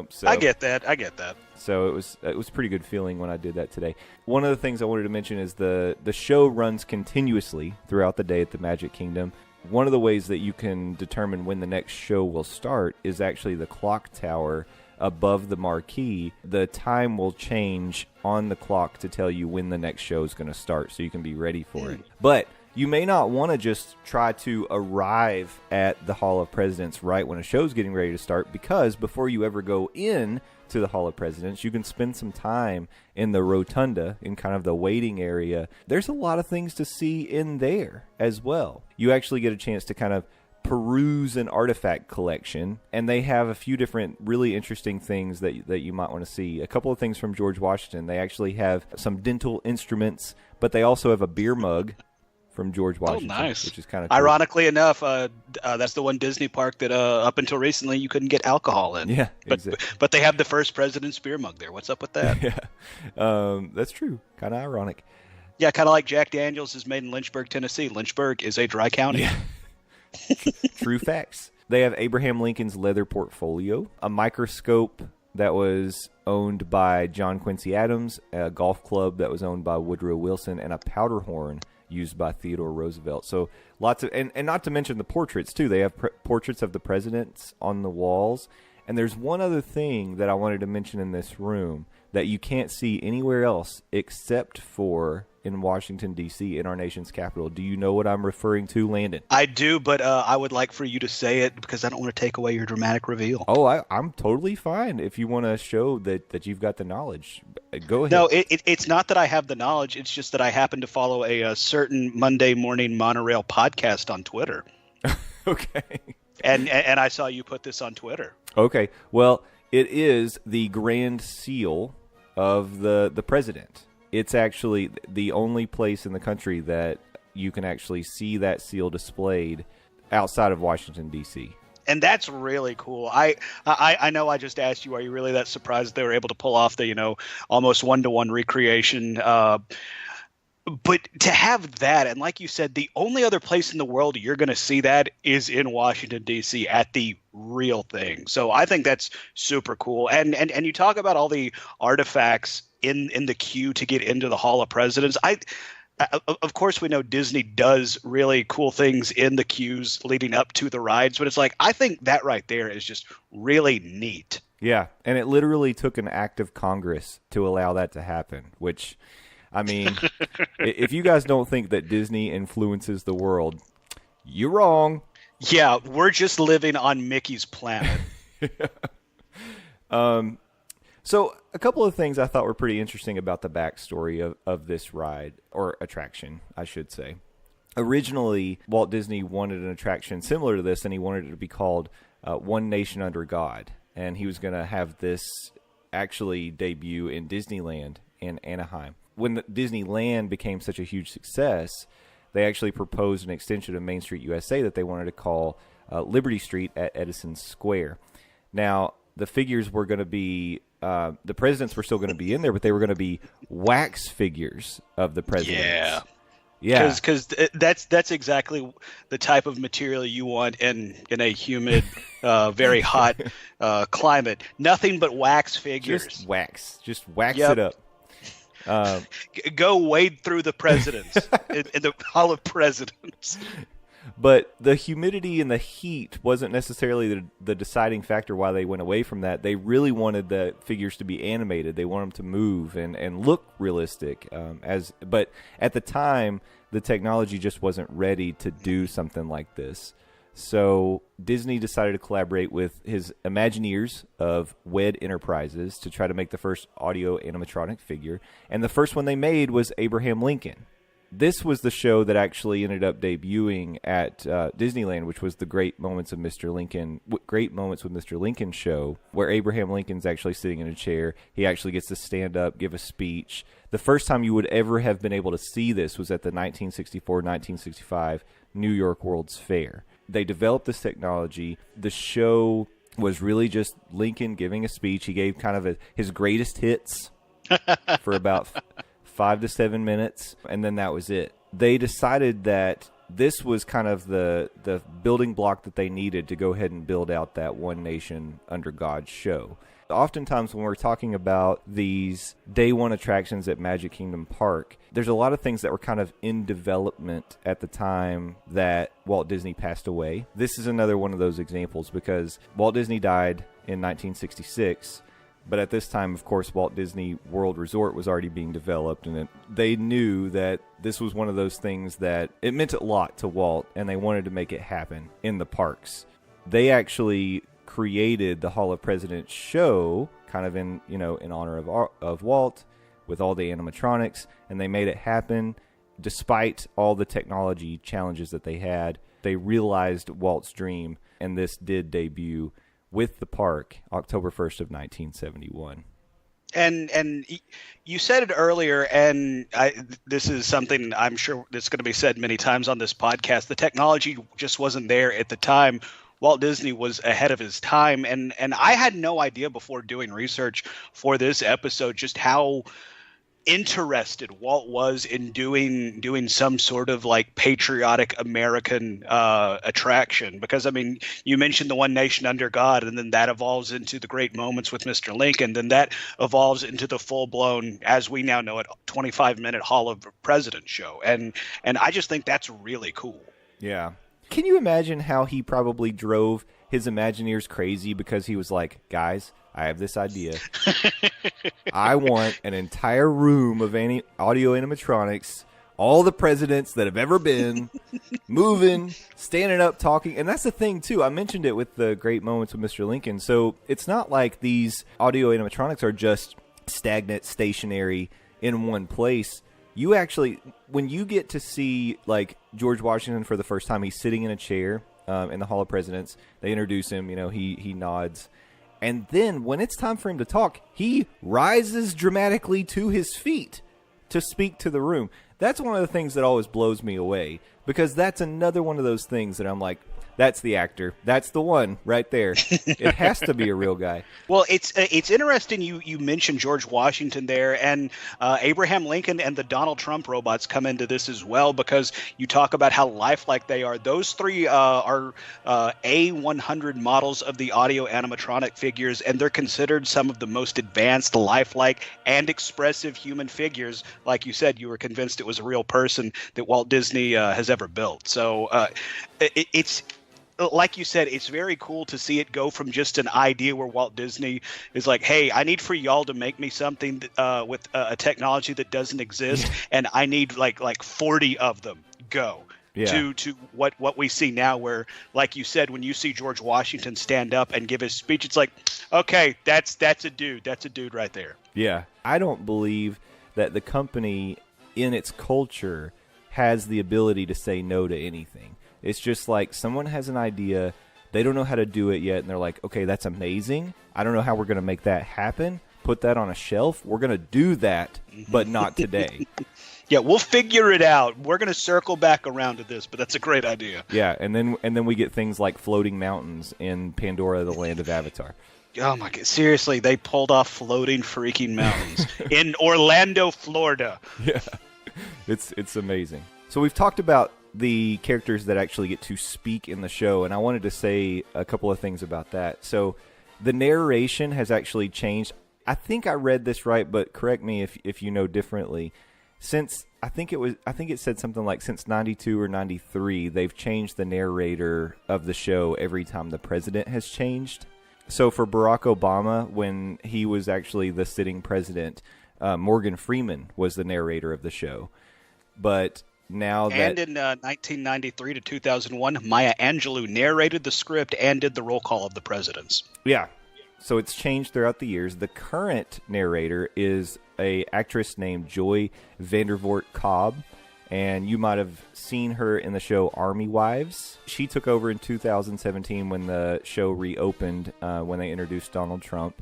Speaker 2: So
Speaker 5: I get that.
Speaker 2: So it was a pretty good feeling when I did that today. One of the things I wanted to mention is the show runs continuously throughout the day at the Magic Kingdom. One of the ways that you can determine when the next show will start is actually the clock tower above the marquee. The time will change on the clock to tell you when the next show is going to start, so you can be ready for it. But you may not want to just try to arrive at the Hall of Presidents right when a show's getting ready to start, because before you ever go in to the Hall of Presidents, you can spend some time in the rotunda, in kind of the waiting area. There's a lot of things to see in there as well. You actually get a chance to kind of peruse an artifact collection, and they have a few different really interesting things that you might want to see. A couple of things from George Washington. They actually have some dental instruments, but they also have a beer mug from George Washington. Oh, nice. Which is kind of cool.
Speaker 5: Ironically enough, that's the one Disney park that up until recently you couldn't get alcohol in.
Speaker 2: Yeah,
Speaker 5: but they have the first president's beer mug there. What's up with that?
Speaker 2: Yeah, that's true. Kind of ironic.
Speaker 5: Yeah, kind of like Jack Daniels is made in Lynchburg, Tennessee. Lynchburg is a dry county.
Speaker 2: Yeah. True facts. They have Abraham Lincoln's leather portfolio, a microscope that was owned by John Quincy Adams, a golf club that was owned by Woodrow Wilson, and a powder horn used by Theodore Roosevelt. So lots of, and not to mention the portraits too. They have portraits of the presidents on the walls. And there's one other thing that I wanted to mention in this room that you can't see anywhere else except for in Washington, D.C., in our nation's capital. Do you know what I'm referring to, Landon?
Speaker 5: I do, but I would like for you to say it because I don't want to take away your dramatic reveal.
Speaker 2: Oh, I'm totally fine if you want to show that you've got the knowledge. Go ahead.
Speaker 5: No, it's not that I have the knowledge. It's just that I happen to follow a certain Monday morning monorail podcast on Twitter.
Speaker 2: Okay.
Speaker 5: And I saw you put this on Twitter.
Speaker 2: Okay. Well, it is the Grand Seal of the president. It's actually the only place in the country that you can actually see that seal displayed outside of Washington, D.C.
Speaker 5: And that's really cool. I know I just asked you, are you really that surprised they were able to pull off the, almost one-to-one recreation? But to have that, and like you said, the only other place in the world you're going to see that is in Washington, D.C. at the real thing. So I think that's super cool. And you talk about all the artifacts in the queue to get into the Hall of Presidents. Of course, we know Disney does really cool things in the queues leading up to the rides, but it's like, I think that right there is just really neat.
Speaker 2: Yeah, and it literally took an act of Congress to allow that to happen, which, I mean, if you guys don't think that Disney influences the world, you're wrong.
Speaker 5: Yeah, we're just living on Mickey's planet.
Speaker 2: So a couple of things I thought were pretty interesting about the backstory of this ride, or attraction, I should say. Originally, Walt Disney wanted an attraction similar to this, and he wanted it to be called One Nation Under God. And he was going to have this actually debut in Disneyland in Anaheim. When the Disneyland became such a huge success, they actually proposed an extension of Main Street USA that they wanted to call Liberty Street at Edison Square. Now, the figures were going to be, the presidents were still going to be in there, but they were going to be wax figures of the presidents. Yeah.
Speaker 5: Because that's exactly the type of material you want in a humid, very hot climate. Nothing but wax figures.
Speaker 2: Just wax it up.
Speaker 5: Go wade through the presidents in the Hall of Presidents.
Speaker 2: But the humidity and the heat wasn't necessarily the deciding factor why they went away from that. They really wanted the figures to be animated. They wanted them to move and look realistic. But at the time, the technology just wasn't ready to do something like this. So Disney decided to collaborate with his Imagineers of WED Enterprises to try to make the first audio animatronic figure. And the first one they made was Abraham Lincoln. this was the show that actually ended up debuting at Disneyland, which was the Great Moments with Mr. Lincoln show, where Abraham Lincoln's actually sitting in a chair. He actually gets to stand up, give a speech. The first time you would ever have been able to see this was at the 1964-1965 New York World's Fair. They developed this technology. The show was really just Lincoln giving a speech. He gave kind of his greatest hits for about 5 to 7 minutes, and then that was it. They decided that this was kind of the building block that they needed to go ahead and build out that One Nation Under God show. Oftentimes when we're talking about these day one attractions at Magic Kingdom Park, there's a lot of things that were kind of in development at the time that Walt Disney passed away. This is another one of those examples because Walt Disney died in 1966. But at this time, of course, Walt Disney World Resort was already being developed, and they knew that this was one of those things that it meant a lot to Walt, and they wanted to make it happen in the parks. They actually created the Hall of Presidents show, kind of in honor of Walt, with all the animatronics, and they made it happen despite all the technology challenges that they had. They realized Walt's dream, and this did debut with the park October 1st of 1971.
Speaker 5: And you said it earlier, and this is something I'm sure that's going to be said many times on this podcast. The technology just wasn't there at the time. Walt Disney was ahead of his time, and I had no idea before doing research for this episode just how interested Walt was in doing some sort of like patriotic American attraction, because I mean, you mentioned the One Nation Under God, and then that evolves into the Great Moments with Mr. Lincoln, then that evolves into the full-blown, as we now know it, 25-minute Hall of Presidents show, and I just think that's really cool.
Speaker 2: Yeah. Can you imagine how he probably drove his Imagineers crazy because he was like, guys, I have this idea. I want an entire room of audio animatronics, all the presidents that have ever been, moving, standing up, talking. And that's the thing, too. I mentioned it with the Great Moments with Mr. Lincoln. So it's not like these audio animatronics are just stagnant, stationary in one place. You actually, when you get to see, like, George Washington for the first time, he's sitting in a chair in the Hall of Presidents. They introduce him, he nods. And then when it's time for him to talk, he rises dramatically to his feet to speak to the room. That's one of the things that always blows me away, because that's another one of those things that I'm like, that's the actor. That's the one right there. It has to be a real guy.
Speaker 5: Well, it's interesting you mentioned George Washington there, and Abraham Lincoln and the Donald Trump robots come into this as well, because you talk about how lifelike they are. Those three are A100 models of the audio animatronic figures, and they're considered some of the most advanced, lifelike, and expressive human figures. Like you said, you were convinced it was a real person that Walt Disney has ever built. So it's like you said, it's very cool to see it go from just an idea where Walt Disney is like, hey, I need for y'all to make me something with a technology that doesn't exist, and I need like 40 of them. Go. Yeah. To what we see now, where, like you said, when you see George Washington stand up and give his speech, it's like, okay, that's a dude. That's a dude right there.
Speaker 2: Yeah. I don't believe that the company in its culture has the ability to say no to anything. It's just like someone has an idea, they don't know how to do it yet, and they're like, okay, that's amazing. I don't know how we're going to make that happen. Put that on a shelf. We're going to do that, but not today.
Speaker 5: Yeah, we'll figure it out. We're going to circle back around to this, but that's a great idea.
Speaker 2: Yeah, and then we get things like floating mountains in Pandora, the Land of Avatar.
Speaker 5: Oh my God! Seriously, they pulled off floating freaking mountains in Orlando, Florida.
Speaker 2: Yeah, it's amazing. So we've talked about the characters that actually get to speak in the show, and I wanted to say a couple of things about that. So the narration has actually changed. I think I read this right, but correct me if you know differently. Since I think it said something like since 92 or 93, they've changed the narrator of the show every time the president has changed. So for Barack Obama, when he was actually the sitting president, Morgan Freeman was the narrator of the show. But now that...
Speaker 5: And in 1993 to 2001, Maya Angelou narrated the script and did the roll call of the presidents.
Speaker 2: Yeah. So it's changed throughout the years. The current narrator is a actress named Joy Vandervoort Cobb, And you might have seen her in the show Army Wives. She took over in 2017 when the show reopened, when they introduced Donald Trump.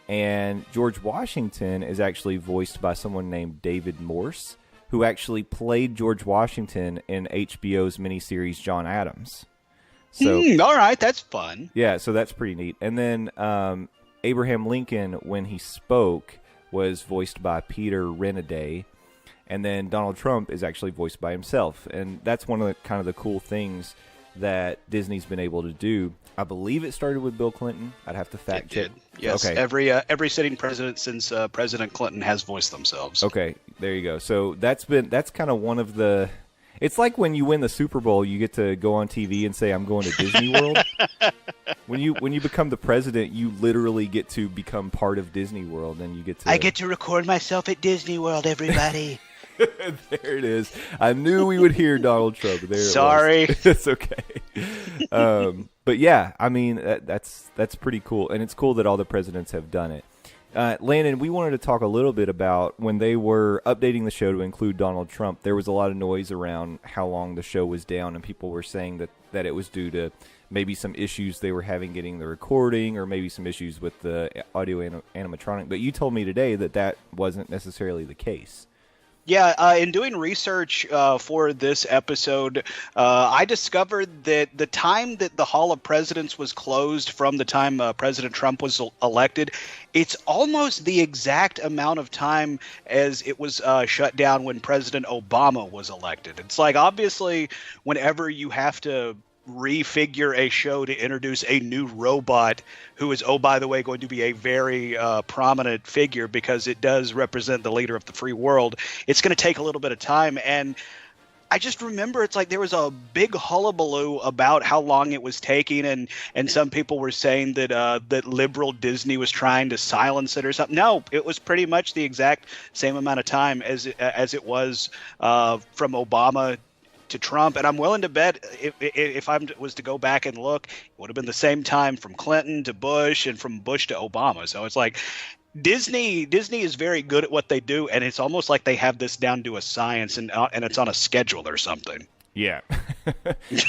Speaker 2: And George Washington is actually voiced by someone named David Morse, who actually played George Washington in HBO's miniseries John Adams. So,
Speaker 5: all right, that's fun.
Speaker 2: Yeah, so that's pretty neat. And then Abraham Lincoln, when he spoke, was voiced by Peter Renaday. And then Donald Trump is actually voiced by himself. And that's one of the kind of the cool things that Disney's been able to do. I believe it started with Bill Clinton. I'd have to fact check.
Speaker 5: Yes,
Speaker 2: okay.
Speaker 5: Every sitting president since President Clinton has voiced themselves.
Speaker 2: Okay, there you go. So that's kind of one of the. It's like when you win the Super Bowl, you get to go on TV and say, "I'm going to Disney World." When you become the president, you literally get to become part of Disney World, and you get to.
Speaker 5: I get to record myself at Disney World, everybody.
Speaker 2: There it is. I knew we would hear Donald Trump. There
Speaker 5: Sorry.
Speaker 2: it was. It's okay. But yeah, I mean, that's pretty cool. And it's cool that all the presidents have done it. Landon, we wanted to talk a little bit about when they were updating the show to include Donald Trump. There was a lot of noise around how long the show was down, and people were saying that it was due to maybe some issues they were having getting the recording, or maybe some issues with the audio animatronic. But you told me today that wasn't necessarily the case.
Speaker 5: Yeah, in doing research for this episode, I discovered that the time that the Hall of Presidents was closed from the time President Trump was elected, it's almost the exact amount of time as it was shut down when President Obama was elected. It's like, obviously, whenever you have to refigure a show to introduce a new robot who is, oh, by the way, going to be a very prominent figure because it does represent the leader of the free world, it's going to take a little bit of time. And I just remember it's like there was a big hullabaloo about how long it was taking, and some people were saying that that liberal Disney was trying to silence it or something. No, it was pretty much the exact same amount of time as it was from Obama to Trump. And I'm willing to bet if I was to go back and look, it would have been the same time from Clinton to Bush and from Bush to Obama. So it's like Disney is very good at what they do, and it's almost like they have this down to a science, and it's on a schedule or something.
Speaker 2: Yeah.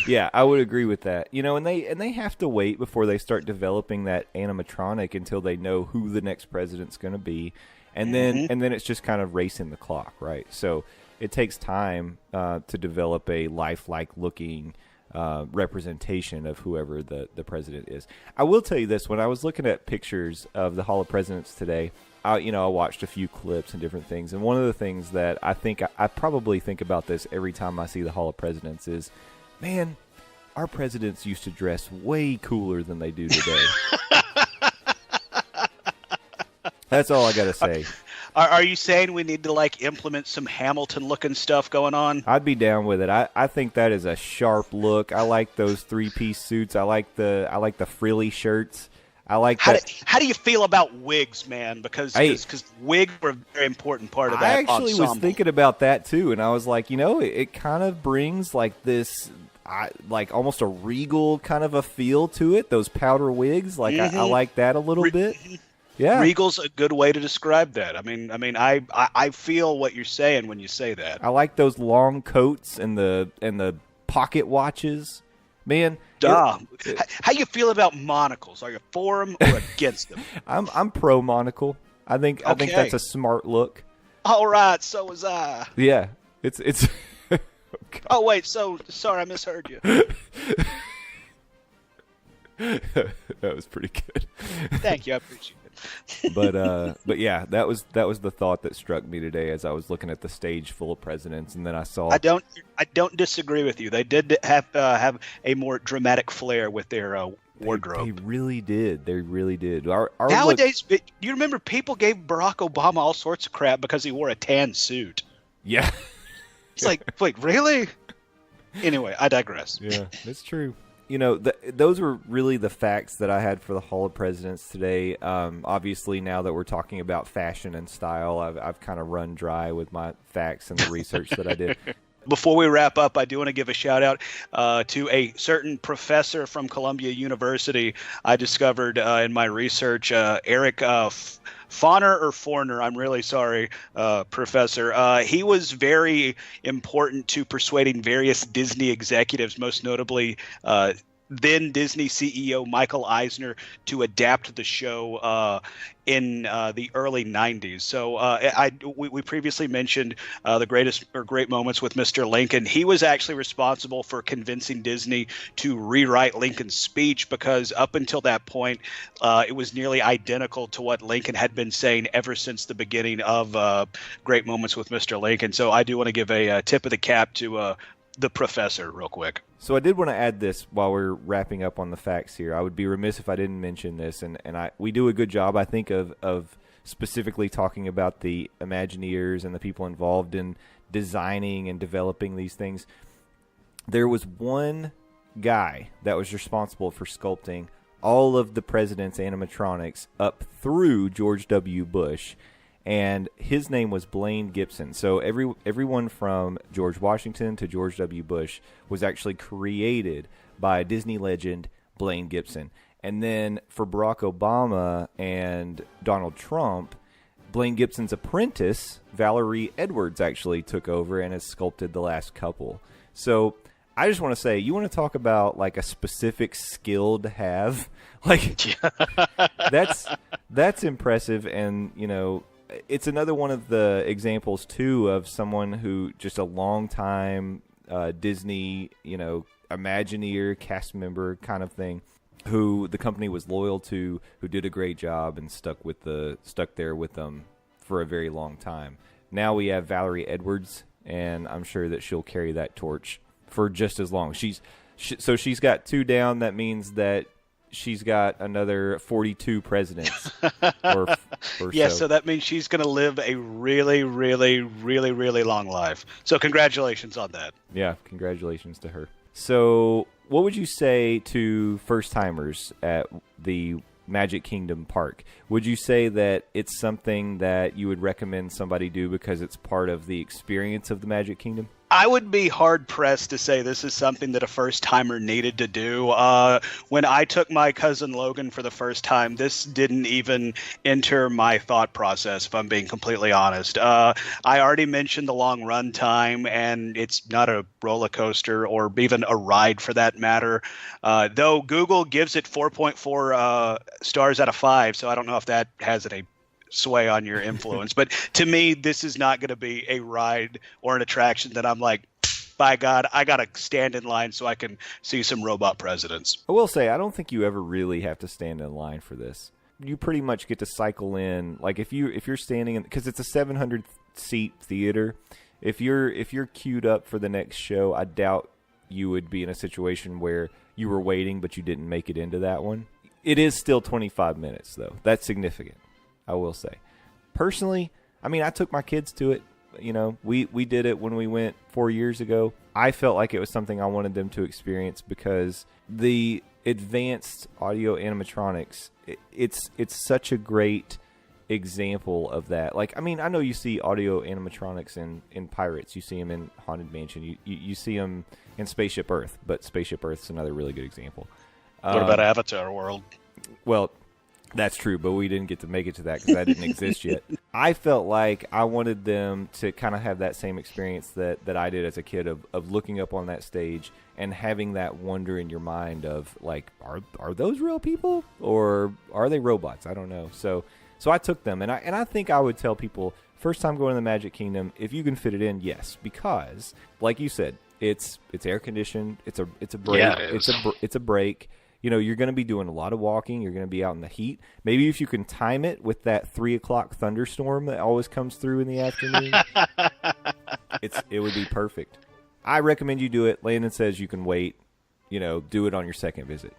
Speaker 2: Yeah, I would agree with that. You know, and they have to wait before they start developing that animatronic until they know who the next president's going to be. And then it's just kind of racing the clock, right? So it takes time to develop a lifelike looking representation of whoever the president is. I will tell you this: when I was looking at pictures of the Hall of Presidents today, I watched a few clips and different things. And one of the things that I probably think about this every time I see the Hall of Presidents is, man, our presidents used to dress way cooler than they do today. That's all I got to say.
Speaker 5: Are you saying we need to implement some Hamilton-looking stuff going on?
Speaker 2: I'd be down with it. I think that is a sharp look. I like those three-piece suits. I like the frilly shirts. I like that.
Speaker 5: How do you feel about wigs, man? Because wigs were a very important part of that ensemble.
Speaker 2: I actually was thinking about that too, and I was like, it kind of brings this, almost a regal kind of a feel to it. Those powder wigs, I like that a little bit. Yeah,
Speaker 5: regal's a good way to describe that. I mean, I feel what you're saying when you say that.
Speaker 2: I like those long coats and the pocket watches, man.
Speaker 5: How you feel about monocles? Are you for them or against them?
Speaker 2: I'm pro monocle. I think that's a smart look.
Speaker 5: All right, so was I.
Speaker 2: Yeah, it's.
Speaker 5: Oh wait, so sorry, I misheard you.
Speaker 2: That was pretty good.
Speaker 5: Thank you, I appreciate it.
Speaker 2: But yeah, that was the thought that struck me today as I was looking at the stage full of presidents, and then I saw.
Speaker 5: I don't disagree with you. They did have a more dramatic flair with their wardrobe.
Speaker 2: They really did. They really did. Our
Speaker 5: Nowadays, you remember people gave Barack Obama all sorts of crap because he wore a tan suit.
Speaker 2: Yeah,
Speaker 5: it's like, wait, really? Anyway, I digress.
Speaker 2: Yeah, that's true. Those were really the facts that I had for the Hall of Presidents today. Obviously, now that we're talking about fashion and style, I've kind of run dry with my facts and the research that I did.
Speaker 5: Before we wrap up, I do want to give a shout out to a certain professor from Columbia University I discovered in my research, Eric Fauner or Forner, I'm really sorry, Professor. He was very important to persuading various Disney executives, most notably then Disney CEO Michael Eisner, to adapt the show in the early 90s. So we previously mentioned the great moments with Mr. Lincoln. He was actually responsible for convincing Disney to rewrite Lincoln's speech, because up until that point, it was nearly identical to what Lincoln had been saying ever since the beginning of Great Moments with Mr. Lincoln. So I do want to give a tip of the cap to the professor real quick.
Speaker 2: So I did want to add this while we're wrapping up on the facts here. I would be remiss if I didn't mention this, and we do a good job, I think, of specifically talking about the Imagineers and the people involved in designing and developing these things. There was one guy that was responsible for sculpting all of the president's animatronics up through George W. Bush, and his name was Blaine Gibson. So everyone from George Washington to George W. Bush was actually created by Disney legend Blaine Gibson. And then for Barack Obama and Donald Trump, Blaine Gibson's apprentice, Valerie Edwards, actually took over and has sculpted the last couple. So I just want to say, you want to talk about like a specific skill to have? Like, that's impressive. And, you know, it's another one of the examples, too, of someone who just a long time Disney, you know, Imagineer, cast member kind of thing, who the company was loyal to, who did a great job and stuck there with them for a very long time. Now we have Valerie Edwards, and I'm sure that she'll carry that torch for just as long. So she's got 2 down. That means that she's got another 42 presidents. or
Speaker 5: yes, so that means she's going to live a really, really, really, really long life. So congratulations on that.
Speaker 2: Yeah, congratulations to her. So what would you say to first-timers at the Magic Kingdom Park? Would you say that it's something that you would recommend somebody do because it's part of the experience of the Magic Kingdom?
Speaker 5: I would be hard-pressed to say this is something that a first-timer needed to do. When I took my cousin Logan for the first time, this didn't even enter my thought process, if I'm being completely honest. I already mentioned the long run time, and it's not a roller coaster or even a ride for that matter, though Google gives it 4.4 stars out of 5, so I don't know if that has any sway on your influence. But to me, this is not going to be a ride or an attraction that I'm like, by God, I got to stand in line so I can see some robot presidents.
Speaker 2: I will say, I don't think you ever really have to stand in line for this. You pretty much get to cycle in. Like if you're standing in, because it's a 700 seat theater, if you're queued up for the next show, I doubt you would be in a situation where you were waiting but you didn't make it into that one. It is still 25 minutes though. That's significant, I will say. Personally, I mean, I took my kids to it. You know, we did it when we went 4 years ago. I felt like it was something I wanted them to experience because the advanced audio animatronics, it's such a great example of that. Like, I mean, I know you see audio animatronics in Pirates. You see them in Haunted Mansion. You see them in Spaceship Earth, but Spaceship Earth's another really good example.
Speaker 5: What about Avatar World?
Speaker 2: Well, that's true, but we didn't get to make it to that because that didn't exist yet. I felt like I wanted them to kind of have that same experience that I did as a kid of looking up on that stage and having that wonder in your mind of, like, are those real people or are they robots? I don't know. So I took them, and I think I would tell people, first time going to the Magic Kingdom, if you can fit it in, yes, because, like you said, it's air conditioned. It's a break.
Speaker 5: Yeah, it is.
Speaker 2: It's a break. You know, you're going to be doing a lot of walking. You're going to be out in the heat. Maybe if you can time it with that 3 o'clock thunderstorm that always comes through in the afternoon, it would be perfect. I recommend you do it. Landon says you can wait. You know, do it on your second visit.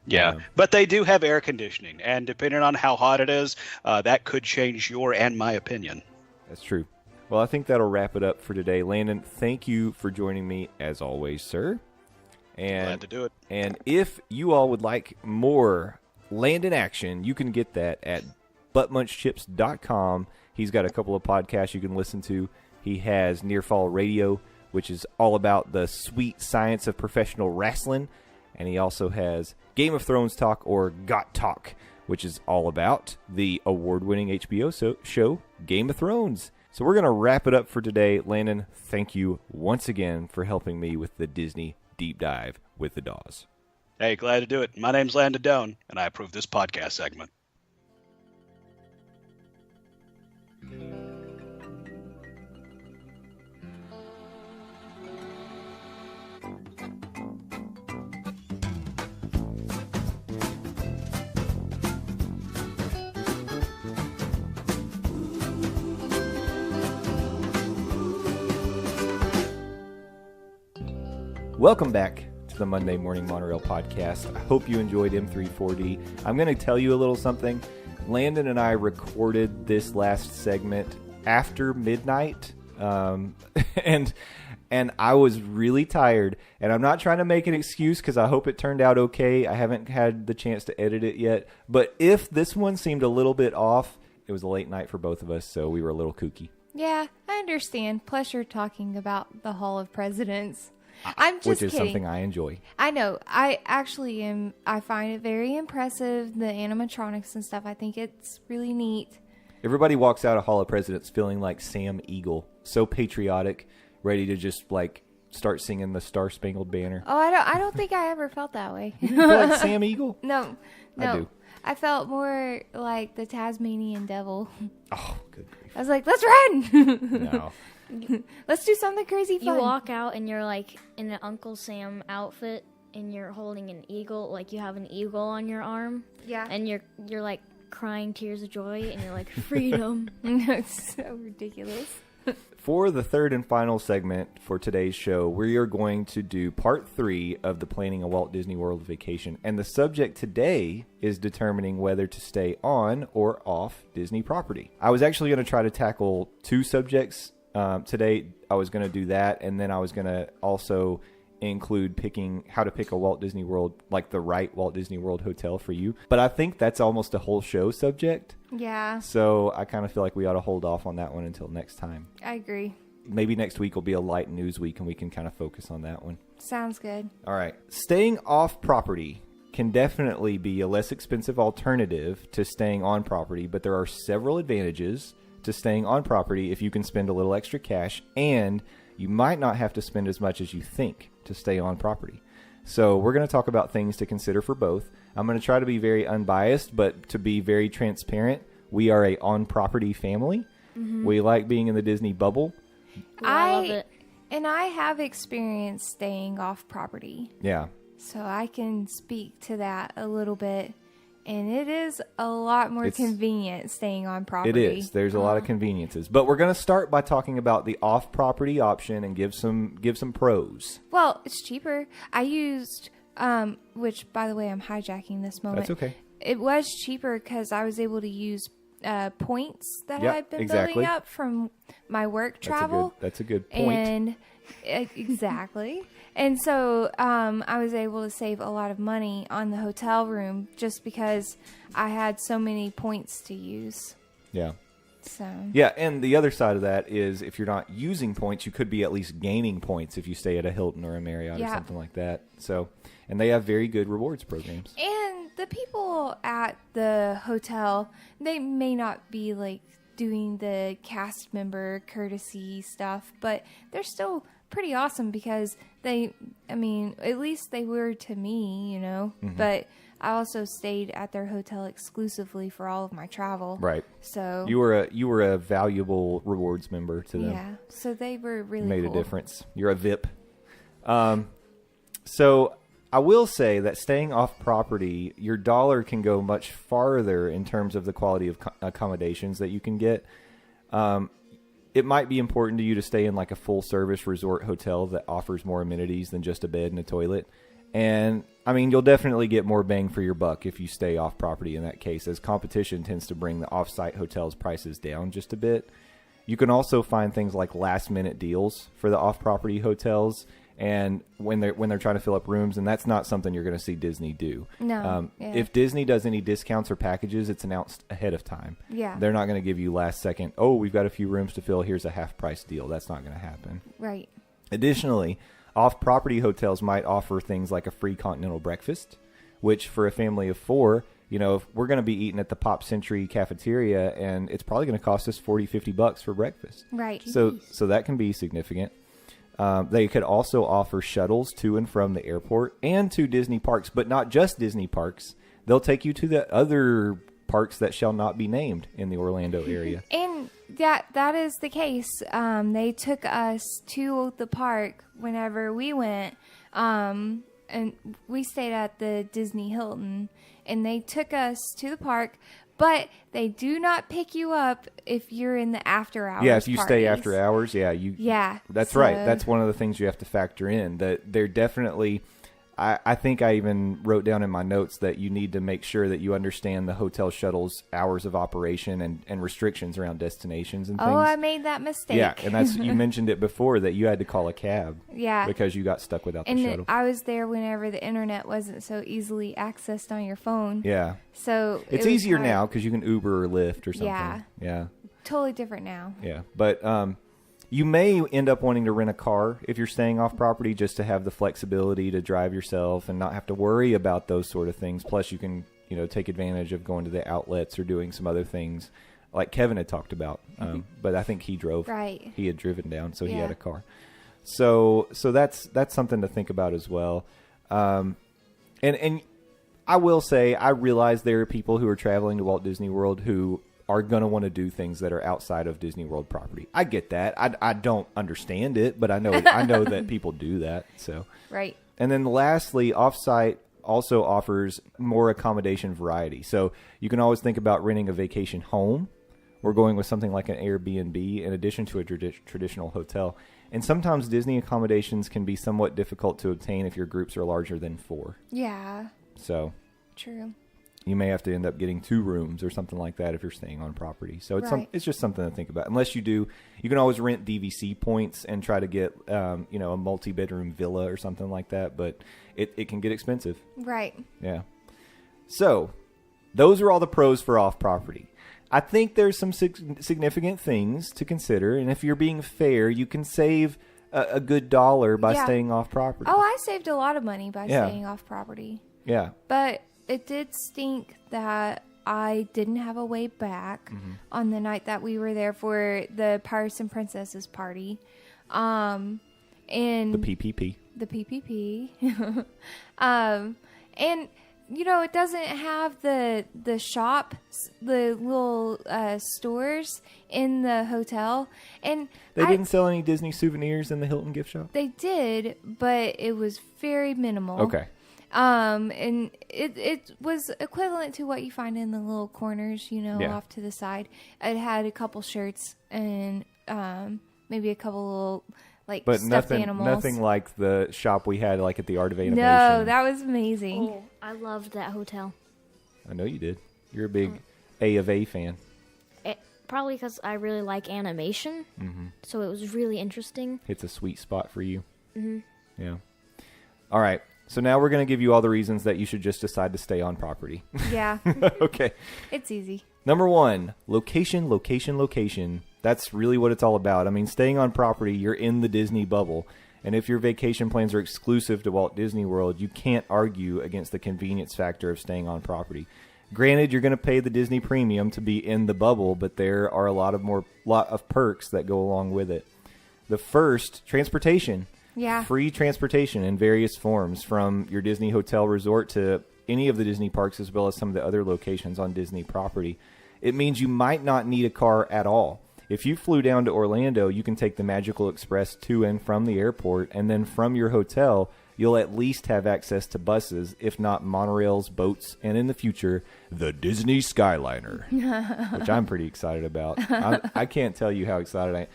Speaker 5: Yeah, but they do have air conditioning, and depending on how hot it is, that could change your and my opinion.
Speaker 2: That's true. Well, I think that'll wrap it up for today. Landon, thank you for joining me as always, sir. And,
Speaker 5: glad to do it.
Speaker 2: And if you all would like more Landon action, you can get that at buttmunchchips.com. He's got a couple of podcasts you can listen to. He has Near Fall Radio, which is all about the sweet science of professional wrestling. And he also has Game of Thrones Talk, or Got Talk, which is all about the award-winning HBO show Game of Thrones. So we're going to wrap it up for today. Landon, thank you once again for helping me with the Disney Deep Dive with the Dawes.
Speaker 5: Hey, glad to do it. My name's Landon Doan, and I approve this podcast segment.
Speaker 2: Welcome back to the Monday Morning Monorail podcast. I hope you enjoyed M340. I'm going to tell you a little something. Landon and I recorded this last segment after midnight, and I was really tired. And I'm not trying to make an excuse because I hope it turned out okay. I haven't had the chance to edit it yet. But if this one seemed a little bit off, it was a late night for both of us, so we were a little kooky.
Speaker 3: Yeah, I understand. Plus, you're talking about the Hall of Presidents. I'm just
Speaker 2: Which is
Speaker 3: kidding.
Speaker 2: something I enjoy.
Speaker 3: I know. I actually am. I find it very impressive, the animatronics and stuff. I think it's really neat.
Speaker 2: Everybody walks out of Hall of Presidents feeling like Sam Eagle, so patriotic, ready to just like start singing the Star Spangled Banner.
Speaker 3: Oh, I don't think I ever felt that way.
Speaker 2: You feel like Sam Eagle?
Speaker 3: No.
Speaker 2: I do.
Speaker 3: I felt more like the Tasmanian devil.
Speaker 2: Oh, good grief.
Speaker 3: I was like, let's run!
Speaker 2: No.
Speaker 3: Let's do something crazy fun.
Speaker 4: You walk out and you're like in an Uncle Sam outfit and you're holding an eagle, like you have an eagle on your arm.
Speaker 3: Yeah.
Speaker 4: And you're like crying tears of joy and you're like, freedom.
Speaker 3: It's so ridiculous.
Speaker 2: For the third and final segment for today's show, we are going to do part 3 of the Planning a Walt Disney World Vacation. And the subject today is determining whether to stay on or off Disney property. I was actually going to try to tackle 2 subjects today. I was going to do that, and then I was going to also include picking how to pick a Walt Disney World, like the right Walt Disney World hotel for you. But I think that's almost a whole show subject.
Speaker 3: Yeah.
Speaker 2: So I kind of feel like we ought to hold off on that one until next time.
Speaker 3: I agree.
Speaker 2: Maybe next week will be a light news week, and we can kind of focus on that one.
Speaker 3: Sounds good.
Speaker 2: All right. Staying off property can definitely be a less expensive alternative to staying on property, but there are several advantages to staying on property if you can spend a little extra cash, and you might not have to spend as much as you think to stay on property. So we're going to talk about things to consider for both. I'm going to try to be very unbiased, but to be very transparent, we are a on-property family. Mm-hmm. We like being in the Disney bubble.
Speaker 4: I love it.
Speaker 3: And I have experience staying off property.
Speaker 2: Yeah.
Speaker 3: So I can speak to that a little bit. And it is a lot more convenient staying on property.
Speaker 2: It is. There's a lot of conveniences. But we're going to start by talking about the off-property option and give some pros.
Speaker 3: Well, it's cheaper. I used, which, by the way, I'm hijacking this moment.
Speaker 2: That's okay.
Speaker 3: It was cheaper because I was able to use points that
Speaker 2: Yep,
Speaker 3: I've been
Speaker 2: exactly.
Speaker 3: building up from my work travel.
Speaker 2: That's a good point.
Speaker 3: And exactly. And so I was able to save a lot of money on the hotel room just because I had so many points to use.
Speaker 2: Yeah.
Speaker 3: So.
Speaker 2: Yeah, and the other side of that is if you're not using points, you could be at least gaining points if you stay at a Hilton or a Marriott or something like that. So, and they have very good rewards programs.
Speaker 3: And the people at the hotel, they may not be like doing the cast member courtesy stuff, but they're still pretty awesome because at least they were to me, you know, but I also stayed at their hotel exclusively for all of my travel.
Speaker 2: Right.
Speaker 3: So
Speaker 2: you were a valuable rewards member to them.
Speaker 3: Yeah. So they were really
Speaker 2: made
Speaker 3: cool.
Speaker 2: a difference. You're a VIP. So I will say that staying off property, your dollar can go much farther in terms of the quality of accommodations that you can get. It might be important to you to stay in like a full service resort hotel that offers more amenities than just a bed and a toilet. And I mean, you'll definitely get more bang for your buck if you stay off property in that case, as competition tends to bring the off-site hotels prices down just a bit. You can also find things like last minute deals for the off-property hotels, and when they're trying to fill up rooms, and that's not something you're going to see Disney do.
Speaker 3: No.
Speaker 2: If Disney does any discounts or packages, it's announced ahead of time.
Speaker 3: Yeah.
Speaker 2: They're not going to give you last second, oh, we've got a few rooms to fill, here's a half price deal. That's not going to happen.
Speaker 3: Right.
Speaker 2: Additionally, off-property hotels might offer things like a free continental breakfast, which for a family of 4, if we're going to be eating at the Pop Century cafeteria, and it's probably going to cost us $40-$50 for breakfast.
Speaker 3: Right.
Speaker 2: So that can be significant. They could also offer shuttles to and from the airport and to Disney parks, but not just Disney parks. They'll take you to the other parks that shall not be named in the Orlando area.
Speaker 3: And that is the case. They took us to the park whenever we went, and we stayed at the Disney Hilton, and they took us to the park, but they do not pick you up if you're in the after hours.
Speaker 2: Yeah, if you stay
Speaker 3: parties.
Speaker 2: after hours, that's right. That's one of the things you have to factor in. That they're definitely. I think I even wrote down in my notes that you need to make sure that you understand the hotel shuttle's hours of operation and restrictions around destinations and things.
Speaker 3: Oh, I made that mistake.
Speaker 2: Yeah, and that's you mentioned it before that you had to call a cab.
Speaker 3: Yeah.
Speaker 2: Because you got stuck without the shuttle.
Speaker 3: I was there whenever the internet wasn't so easily accessed on your phone.
Speaker 2: Yeah.
Speaker 3: So
Speaker 2: it's easier now because you can Uber or Lyft or something.
Speaker 3: Yeah.
Speaker 2: Yeah.
Speaker 3: Totally different now.
Speaker 2: Yeah, but you may end up wanting to rent a car if you're staying off property just to have the flexibility to drive yourself and not have to worry about those sort of things. Plus, you can take advantage of going to the outlets or doing some other things like Kevin had talked about. But I think he drove.
Speaker 3: Right.
Speaker 2: He had driven down, so he
Speaker 3: Yeah.
Speaker 2: had a car. So that's something to think about as well. And I will say I realize there are people who are traveling to Walt Disney World who are going to want to do things that are outside of Disney World property. I get that. I don't understand it, but I know that people do that. So
Speaker 3: Right.
Speaker 2: And then lastly, Offsite also offers more accommodation variety. So you can always think about renting a vacation home or going with something like an Airbnb in addition to a traditional hotel. And sometimes Disney accommodations can be somewhat difficult to obtain if your groups are larger than 4.
Speaker 3: Yeah.
Speaker 2: So
Speaker 3: True.
Speaker 2: you may have to end up getting 2 rooms or something like that if you're staying on property. So it's
Speaker 3: Right.
Speaker 2: it's just something to think about. Unless you do, you can always rent DVC points and try to get a multi-bedroom villa or something like that. But it can get expensive.
Speaker 3: Right.
Speaker 2: Yeah. So those are all the pros for off property. I think there's some significant things to consider, and if you're being fair, you can save a good $1 by
Speaker 3: Yeah.
Speaker 2: staying off property.
Speaker 3: Oh, I saved a lot of money by
Speaker 2: Yeah.
Speaker 3: staying off property.
Speaker 2: Yeah.
Speaker 3: But it did stink that I didn't have a way back on the night that we were there for the Pirates and Princesses party. And
Speaker 2: The PPP.
Speaker 3: the PPP. And it doesn't have the shop, the little stores in the hotel. And
Speaker 2: They didn't sell any Disney souvenirs in the Hilton gift shop?
Speaker 3: They did, but it was very minimal.
Speaker 2: Okay.
Speaker 3: And it was equivalent to what you find in the little corners,
Speaker 2: Yeah.
Speaker 3: off to the side. It had a couple shirts and maybe a couple little
Speaker 2: But
Speaker 3: stuffed animals.
Speaker 2: nothing like the shop we had like at the Art of Animation.
Speaker 3: No, that was amazing.
Speaker 4: Oh, I loved that hotel.
Speaker 2: I know you did. You're a big A of A fan.
Speaker 4: Probably because I really like animation, so it was really interesting.
Speaker 2: It's a sweet spot for you. Yeah. All right. So now we're going to give you all the reasons that you should just decide to stay on property.
Speaker 3: Yeah,
Speaker 2: Okay.
Speaker 3: it's easy.
Speaker 2: Number 1, location, location, location. That's really what it's all about. I mean, staying on property, you're in the Disney bubble. And if your vacation plans are exclusive to Walt Disney World, you can't argue against the convenience factor of staying on property. Granted, you're going to pay the Disney premium to be in the bubble, but there are a lot of perks that go along with it. The first, transportation.
Speaker 3: Yeah.
Speaker 2: Free transportation in various forms from your Disney hotel resort to any of the Disney parks as well as some of the other locations on Disney property. It means you might not need a car at all. If you flew down to Orlando, you can take the Magical Express to and from the airport, and then from your hotel, you'll at least have access to buses, if not monorails, boats, and in the future, the Disney Skyliner, which I'm pretty excited about. I can't tell you how excited I am.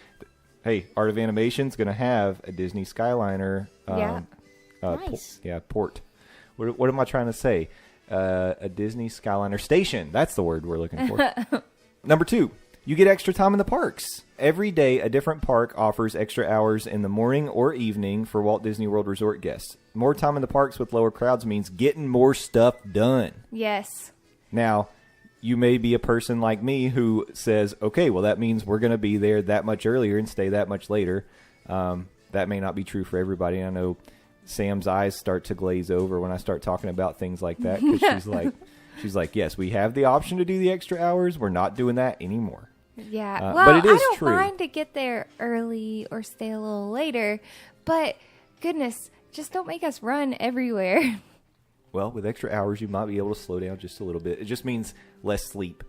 Speaker 2: Hey, Art of Animation's going to have a Disney Skyliner.
Speaker 3: Yeah.
Speaker 4: Nice.
Speaker 2: Port. What am I trying to say? A Disney Skyliner station. That's the word we're looking for. Number 2, you get extra time in the parks. Every day, a different park offers extra hours in the morning or evening for Walt Disney World Resort guests. More time in the parks with lower crowds means getting more stuff done.
Speaker 3: Yes.
Speaker 2: Now, you may be a person like me who says, okay, well, that means we're going to be there that much earlier and stay that much later. that may not be true for everybody. I know Sam's eyes start to glaze over when I start talking about things like that, because she's like, yes, we have the option to do the extra hours. We're not doing that anymore.
Speaker 3: Yeah.
Speaker 2: But it is
Speaker 3: I don't
Speaker 2: true.
Speaker 3: mind to get there early or stay a little later, but goodness, just don't make us run everywhere.
Speaker 2: Well, with extra hours, you might be able to slow down just a little bit. It just means less sleep.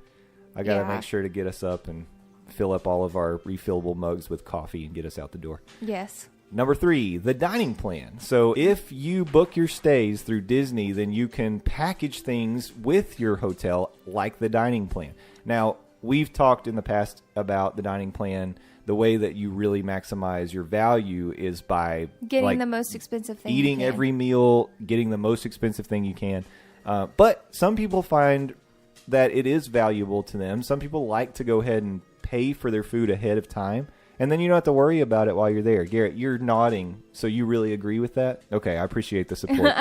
Speaker 2: I got to make sure to get us up and fill up all of our refillable mugs with coffee and get us out the door.
Speaker 3: Yes.
Speaker 2: Number 3, the dining plan. So if you book your stays through Disney, then you can package things with your hotel like the dining plan. Now, we've talked in the past about the dining plan. The way that you really maximize your value is by
Speaker 3: getting the most expensive thing.
Speaker 2: Eating every meal, getting the most expensive thing you can. But some people find that it is valuable to them. Some people like to go ahead and pay for their food ahead of time, and then you don't have to worry about it while you're there. Garrett, you're nodding, so you really agree with that? Okay, I appreciate the support.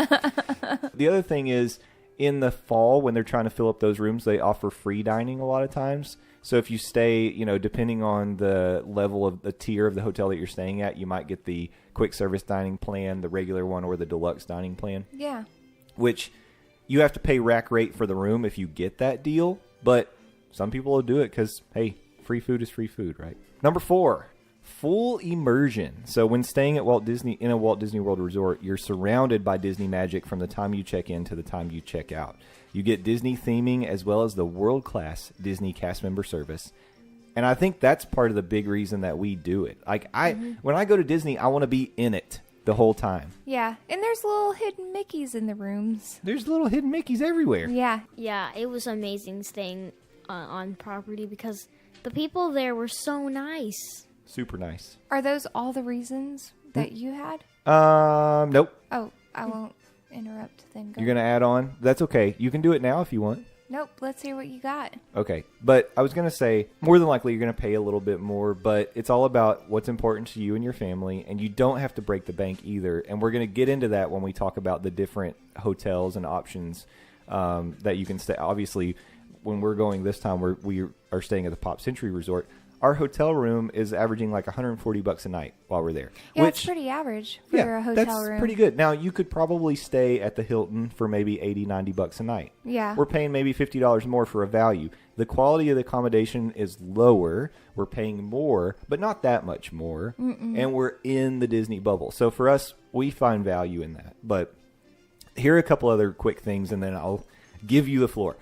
Speaker 2: The other thing is, in the fall, when they're trying to fill up those rooms, they offer free dining a lot of times. So if you stay, depending on the level of the tier of the hotel that you're staying at, you might get the quick service dining plan, the regular one, or the deluxe dining plan.
Speaker 3: Yeah. Which
Speaker 2: you have to pay rack rate for the room if you get that deal, but some people will do it because, hey, free food is free food, right? Number 4, full immersion. So when staying at in a Walt Disney World Resort, you're surrounded by Disney magic from the time you check in to the time you check out. You get Disney theming as well as the world-class Disney cast member service. And I think that's part of the big reason that we do it. Like when I go to Disney, I want to be in it the whole time.
Speaker 3: Yeah, and there's little hidden Mickeys in the rooms.
Speaker 2: There's little hidden Mickeys everywhere.
Speaker 3: Yeah.
Speaker 4: Yeah, it was amazing staying on property because the people there were so nice.
Speaker 2: Super nice.
Speaker 3: Are those all the reasons that you had?
Speaker 2: Nope.
Speaker 3: Oh, I won't interrupt then. Go.
Speaker 2: You're going to add on? That's okay. You can do it now if you want.
Speaker 3: Nope. Let's hear what you got.
Speaker 2: Okay. But I was going to say, more than likely you're going to pay a little bit more, but it's all about what's important to you and your family, and you don't have to break the bank either. And we're going to get into that when we talk about the different hotels and options that you can stay. Obviously, when we're going this time, we are staying at the Pop Century Resort. Our hotel room is averaging like $140 a night while we're there.
Speaker 3: Yeah, that's pretty average for a hotel room.
Speaker 2: That's pretty good. Now, you could probably stay at the Hilton for maybe $80, $90 a night.
Speaker 3: Yeah.
Speaker 2: We're paying maybe $50 more for a value. The quality of the accommodation is lower. We're paying more, but not that much more. And we're in the Disney bubble. So for us, we find value in that. But here are a couple other quick things, and then I'll give you the floor.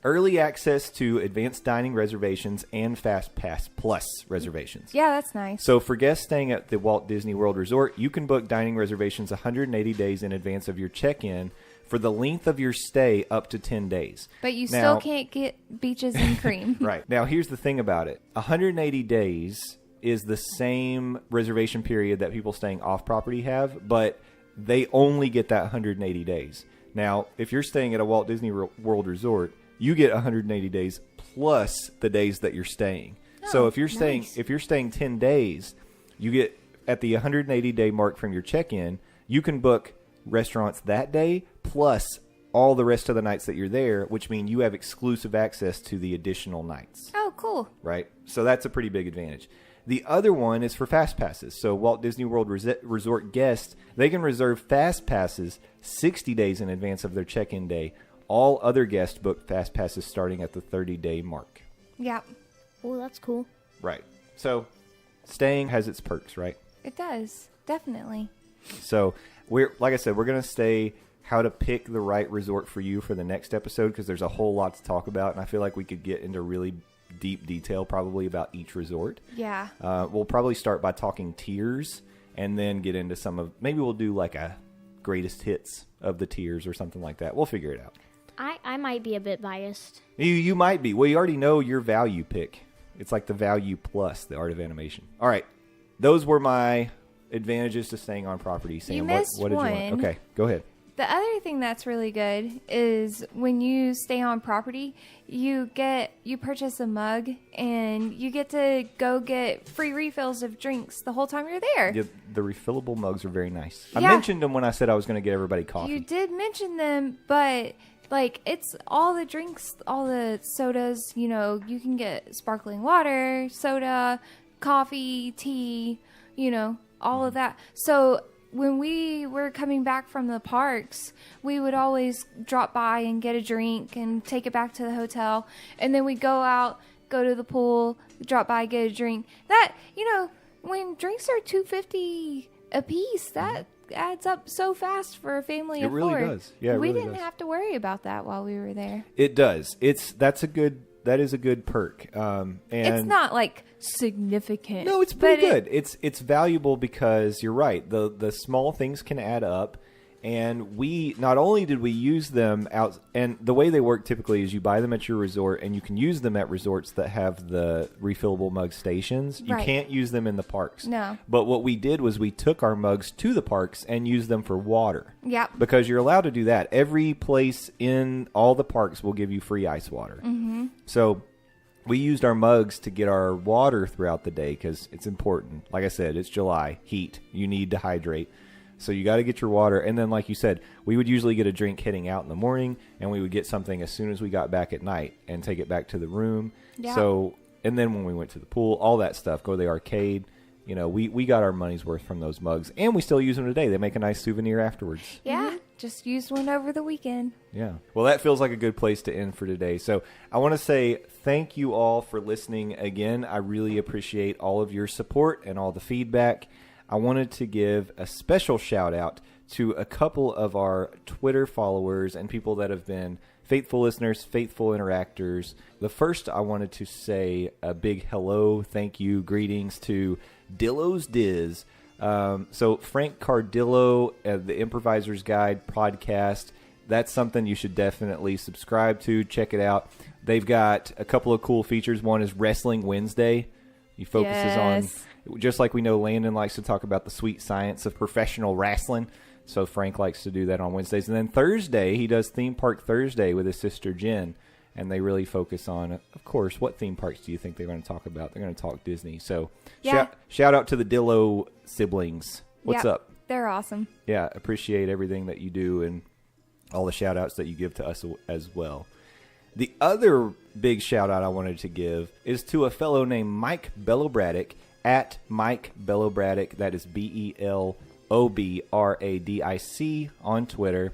Speaker 2: Early access to advanced dining reservations and Fast Pass Plus reservations.
Speaker 3: Yeah, that's nice.
Speaker 2: So for guests staying at the Walt Disney World Resort, you can book dining reservations 180 days in advance of your check-in for the length of your stay up to 10 days.
Speaker 3: But you still can't get beaches and cream.
Speaker 2: Right. Now, here's the thing about it. 180 days is the same reservation period that people staying off property have, but they only get that 180 days. Now, if you're staying at a Walt Disney World Resort, you get 180 days plus the days that you're staying. So if you're staying 10 days, you get at the 180 day mark from your check-in, you can book restaurants that day plus all the rest of the nights that you're there, which means you have exclusive access to the additional nights.
Speaker 3: Oh, cool.
Speaker 2: Right? So that's a pretty big advantage. The other one is for Fast Passes. So Walt Disney World Resort guests, they can reserve Fast Passes 60 days in advance of their check-in day. All other guests book Fast Passes starting at the 30-day mark.
Speaker 3: Yeah.
Speaker 4: Oh, that's cool.
Speaker 2: Right. So staying has its perks, right?
Speaker 3: It does. Definitely.
Speaker 2: So like I said, we're going to stay how to pick the right resort for you for the next episode because there's a whole lot to talk about, and I feel like we could get into really deep detail probably about each resort.
Speaker 3: Yeah.
Speaker 2: We'll probably start by talking tiers and then get into maybe we'll do like a greatest hits of the tiers or something like that. We'll figure it out.
Speaker 4: I might be a bit biased.
Speaker 2: You might be. Well, you already know your value pick. It's like the value plus the art of animation. All right. Those were my advantages to staying on property. Sam,
Speaker 3: you missed
Speaker 2: what did
Speaker 3: one.
Speaker 2: you want? Okay, go ahead.
Speaker 3: The other thing that's really good is when you stay on property, you purchase a mug and you get to go get free refills of drinks the whole time you're there.
Speaker 2: Yeah, the refillable mugs are very nice.
Speaker 3: Yeah.
Speaker 2: I mentioned them when I said I was going to get everybody coffee.
Speaker 3: You did mention them, but it's all the drinks, all the sodas, you can get sparkling water, soda, coffee, tea, all of that. So when we were coming back from the parks, we would always drop by and get a drink and take it back to the hotel. And then we'd go out, go to the pool, drop by, get a drink. That, when drinks are $2.50 a piece, that adds up so fast for a family of four.
Speaker 2: It really does. Yeah, it
Speaker 3: we
Speaker 2: really
Speaker 3: didn't
Speaker 2: does.
Speaker 3: have to worry about that while we were there.
Speaker 2: It does. That is a good perk. And
Speaker 3: It's not like significant.
Speaker 2: No, it's pretty good. It's valuable because you're right. The small things can add up, and we not only did we use them out, and the way they work typically is you buy them at your resort, and you can use them at resorts that have the refillable mug stations. You
Speaker 3: Right.
Speaker 2: can't use them in the parks.
Speaker 3: No.
Speaker 2: But what we did was we took our mugs to the parks and used them for water.
Speaker 3: Yep.
Speaker 2: Because you're allowed to do that. Every place in all the parks will give you free ice water. Mm-hmm. So we used our mugs to get our water throughout the day because it's important. Like I said, it's July, heat. You need to hydrate. So you got to get your water. And then, like you said, we would usually get a drink heading out in the morning, and we would get something as soon as we got back at night and take it back to the room.
Speaker 3: Yeah.
Speaker 2: So, and then when we went to the pool, all that stuff, go to the arcade. We got our money's worth from those mugs, and we still use them today. They make a nice souvenir afterwards.
Speaker 3: Yeah. Just used one over the weekend.
Speaker 2: Yeah. Well, that feels like a good place to end for today. So I want to say thank you all for listening again. I really appreciate all of your support and all the feedback. I wanted to give a special shout out to a couple of our Twitter followers and people that have been faithful listeners, faithful interactors. The first, I wanted to say a big hello, thank you, greetings to Dillo's Diz. So Frank Cardillo, the Improviser's Guide podcast, that's something you should definitely subscribe to. Check it out. They've got a couple of cool features. One is Wrestling Wednesday. He focuses on, just like we know Landon likes to talk about the sweet science of professional wrestling. So Frank likes to do that on Wednesdays. And then Thursday, he does Theme Park Thursday with his sister Jen. And they really focus on, of course, what theme parks do you think they're going to talk about? They're going to talk Disney. So shout out to the Dillo siblings. What's up?
Speaker 3: They're awesome.
Speaker 2: Yeah, appreciate everything that you do and all the shout outs that you give to us as well. The other big shout out I wanted to give is to a fellow named Mike Bellobraddock at Mike Bellobraddock. That is BELOBRADIC on Twitter.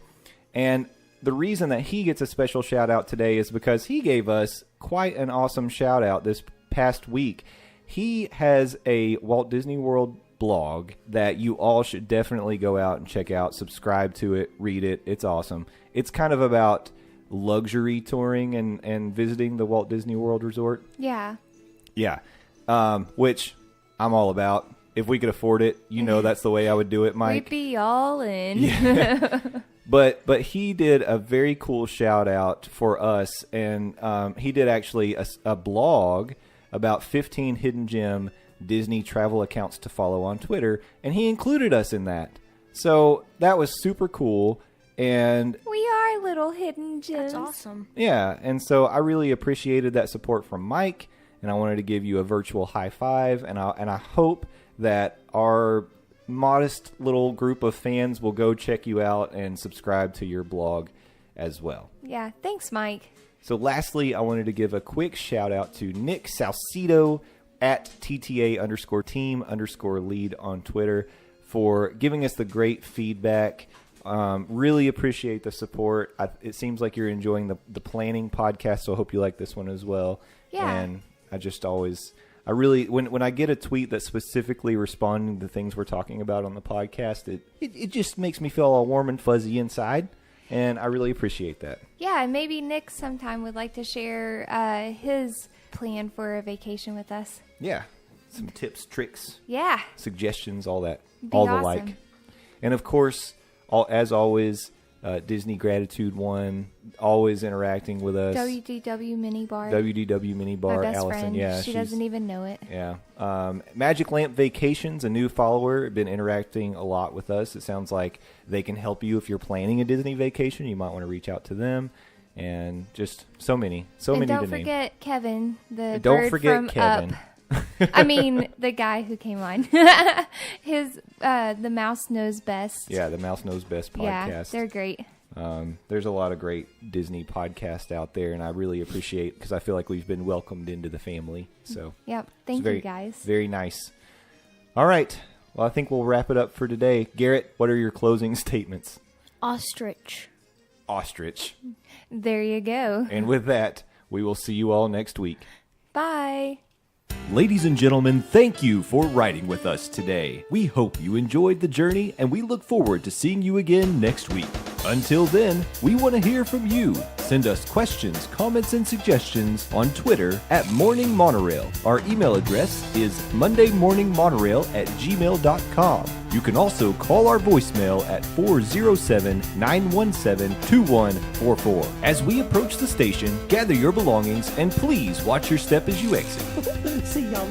Speaker 2: And the reason that he gets a special shout out today is because he gave us quite an awesome shout out this past week. He has a Walt Disney World blog that you all should definitely go out and check out, subscribe to it, read it. It's awesome. It's kind of about luxury touring and visiting the Walt Disney World Resort.
Speaker 3: Yeah.
Speaker 2: Yeah. Which I'm all about. If we could afford it, that's the way I would do it, Mike.
Speaker 3: We'd be all in.
Speaker 2: Yeah. But he did a very cool shout out for us, and he did actually a blog about 15 hidden gem Disney travel accounts to follow on Twitter, and he included us in that. So that was super cool. And
Speaker 3: we are little hidden gems.
Speaker 4: That's awesome.
Speaker 2: Yeah, and so I really appreciated that support from Mike, and I wanted to give you a virtual high five, and I hope that our modest little group of fans will go check you out and subscribe to your blog as well.
Speaker 3: Yeah, thanks, Mike.
Speaker 2: So lastly, I wanted to give a quick shout out to Nick Salcido at TTA_team_lead on Twitter for giving us the great feedback. Really appreciate the support. It seems like you're enjoying the planning podcast, so I hope you like this one as well.
Speaker 3: Yeah.
Speaker 2: And I really, when I get a tweet that's specifically responding to things we're talking about on the podcast, it just makes me feel all warm and fuzzy inside, and I really appreciate that.
Speaker 3: Yeah, and maybe Nick sometime would like to share his plan for a vacation with us.
Speaker 2: Yeah. Some tips, tricks,
Speaker 3: Yeah.
Speaker 2: suggestions, all that,
Speaker 3: Be
Speaker 2: all the
Speaker 3: awesome.
Speaker 2: like. And of course, as always, Disney Gratitude One, always interacting with us.
Speaker 3: WDW Minibar.
Speaker 2: WDW Minibar,
Speaker 3: My best
Speaker 2: Allison.
Speaker 3: friend.
Speaker 2: Yeah,
Speaker 3: she doesn't even know it.
Speaker 2: Yeah. Magic Lamp Vacations, a new follower, been interacting a lot with us. It sounds like they can help you if you're planning a Disney vacation. You might want to reach out to them. And just so many to name.
Speaker 3: Don't forget Kevin, the
Speaker 2: Don't
Speaker 3: bird
Speaker 2: forget
Speaker 3: from
Speaker 2: Kevin.
Speaker 3: Up. I mean, the guy who came on. The Mouse Knows Best.
Speaker 2: Yeah, the Mouse Knows Best podcast.
Speaker 3: Yeah, they're great.
Speaker 2: There's a lot of great Disney podcasts out there, and I really appreciate, because I feel like we've been welcomed into the family. So
Speaker 3: Yep. Thank you, guys.
Speaker 2: Very nice. All right. Well, I think we'll wrap it up for today. Garrett, what are your closing statements?
Speaker 4: Ostrich.
Speaker 2: Ostrich.
Speaker 3: There you go.
Speaker 2: And with that, we will see you all next week.
Speaker 3: Bye.
Speaker 2: Ladies and gentlemen, thank you for riding with us today. We hope you enjoyed the journey, and we look forward to seeing you again next week. Until then, we want to hear from you. Send us questions, comments, and suggestions on Twitter at Morning Monorail. Our email address is mondaymorningmonorail@gmail.com. You can also call our voicemail at 407-917-2144. As we approach the station, gather your belongings and please watch your step as you exit.
Speaker 6: See y'all.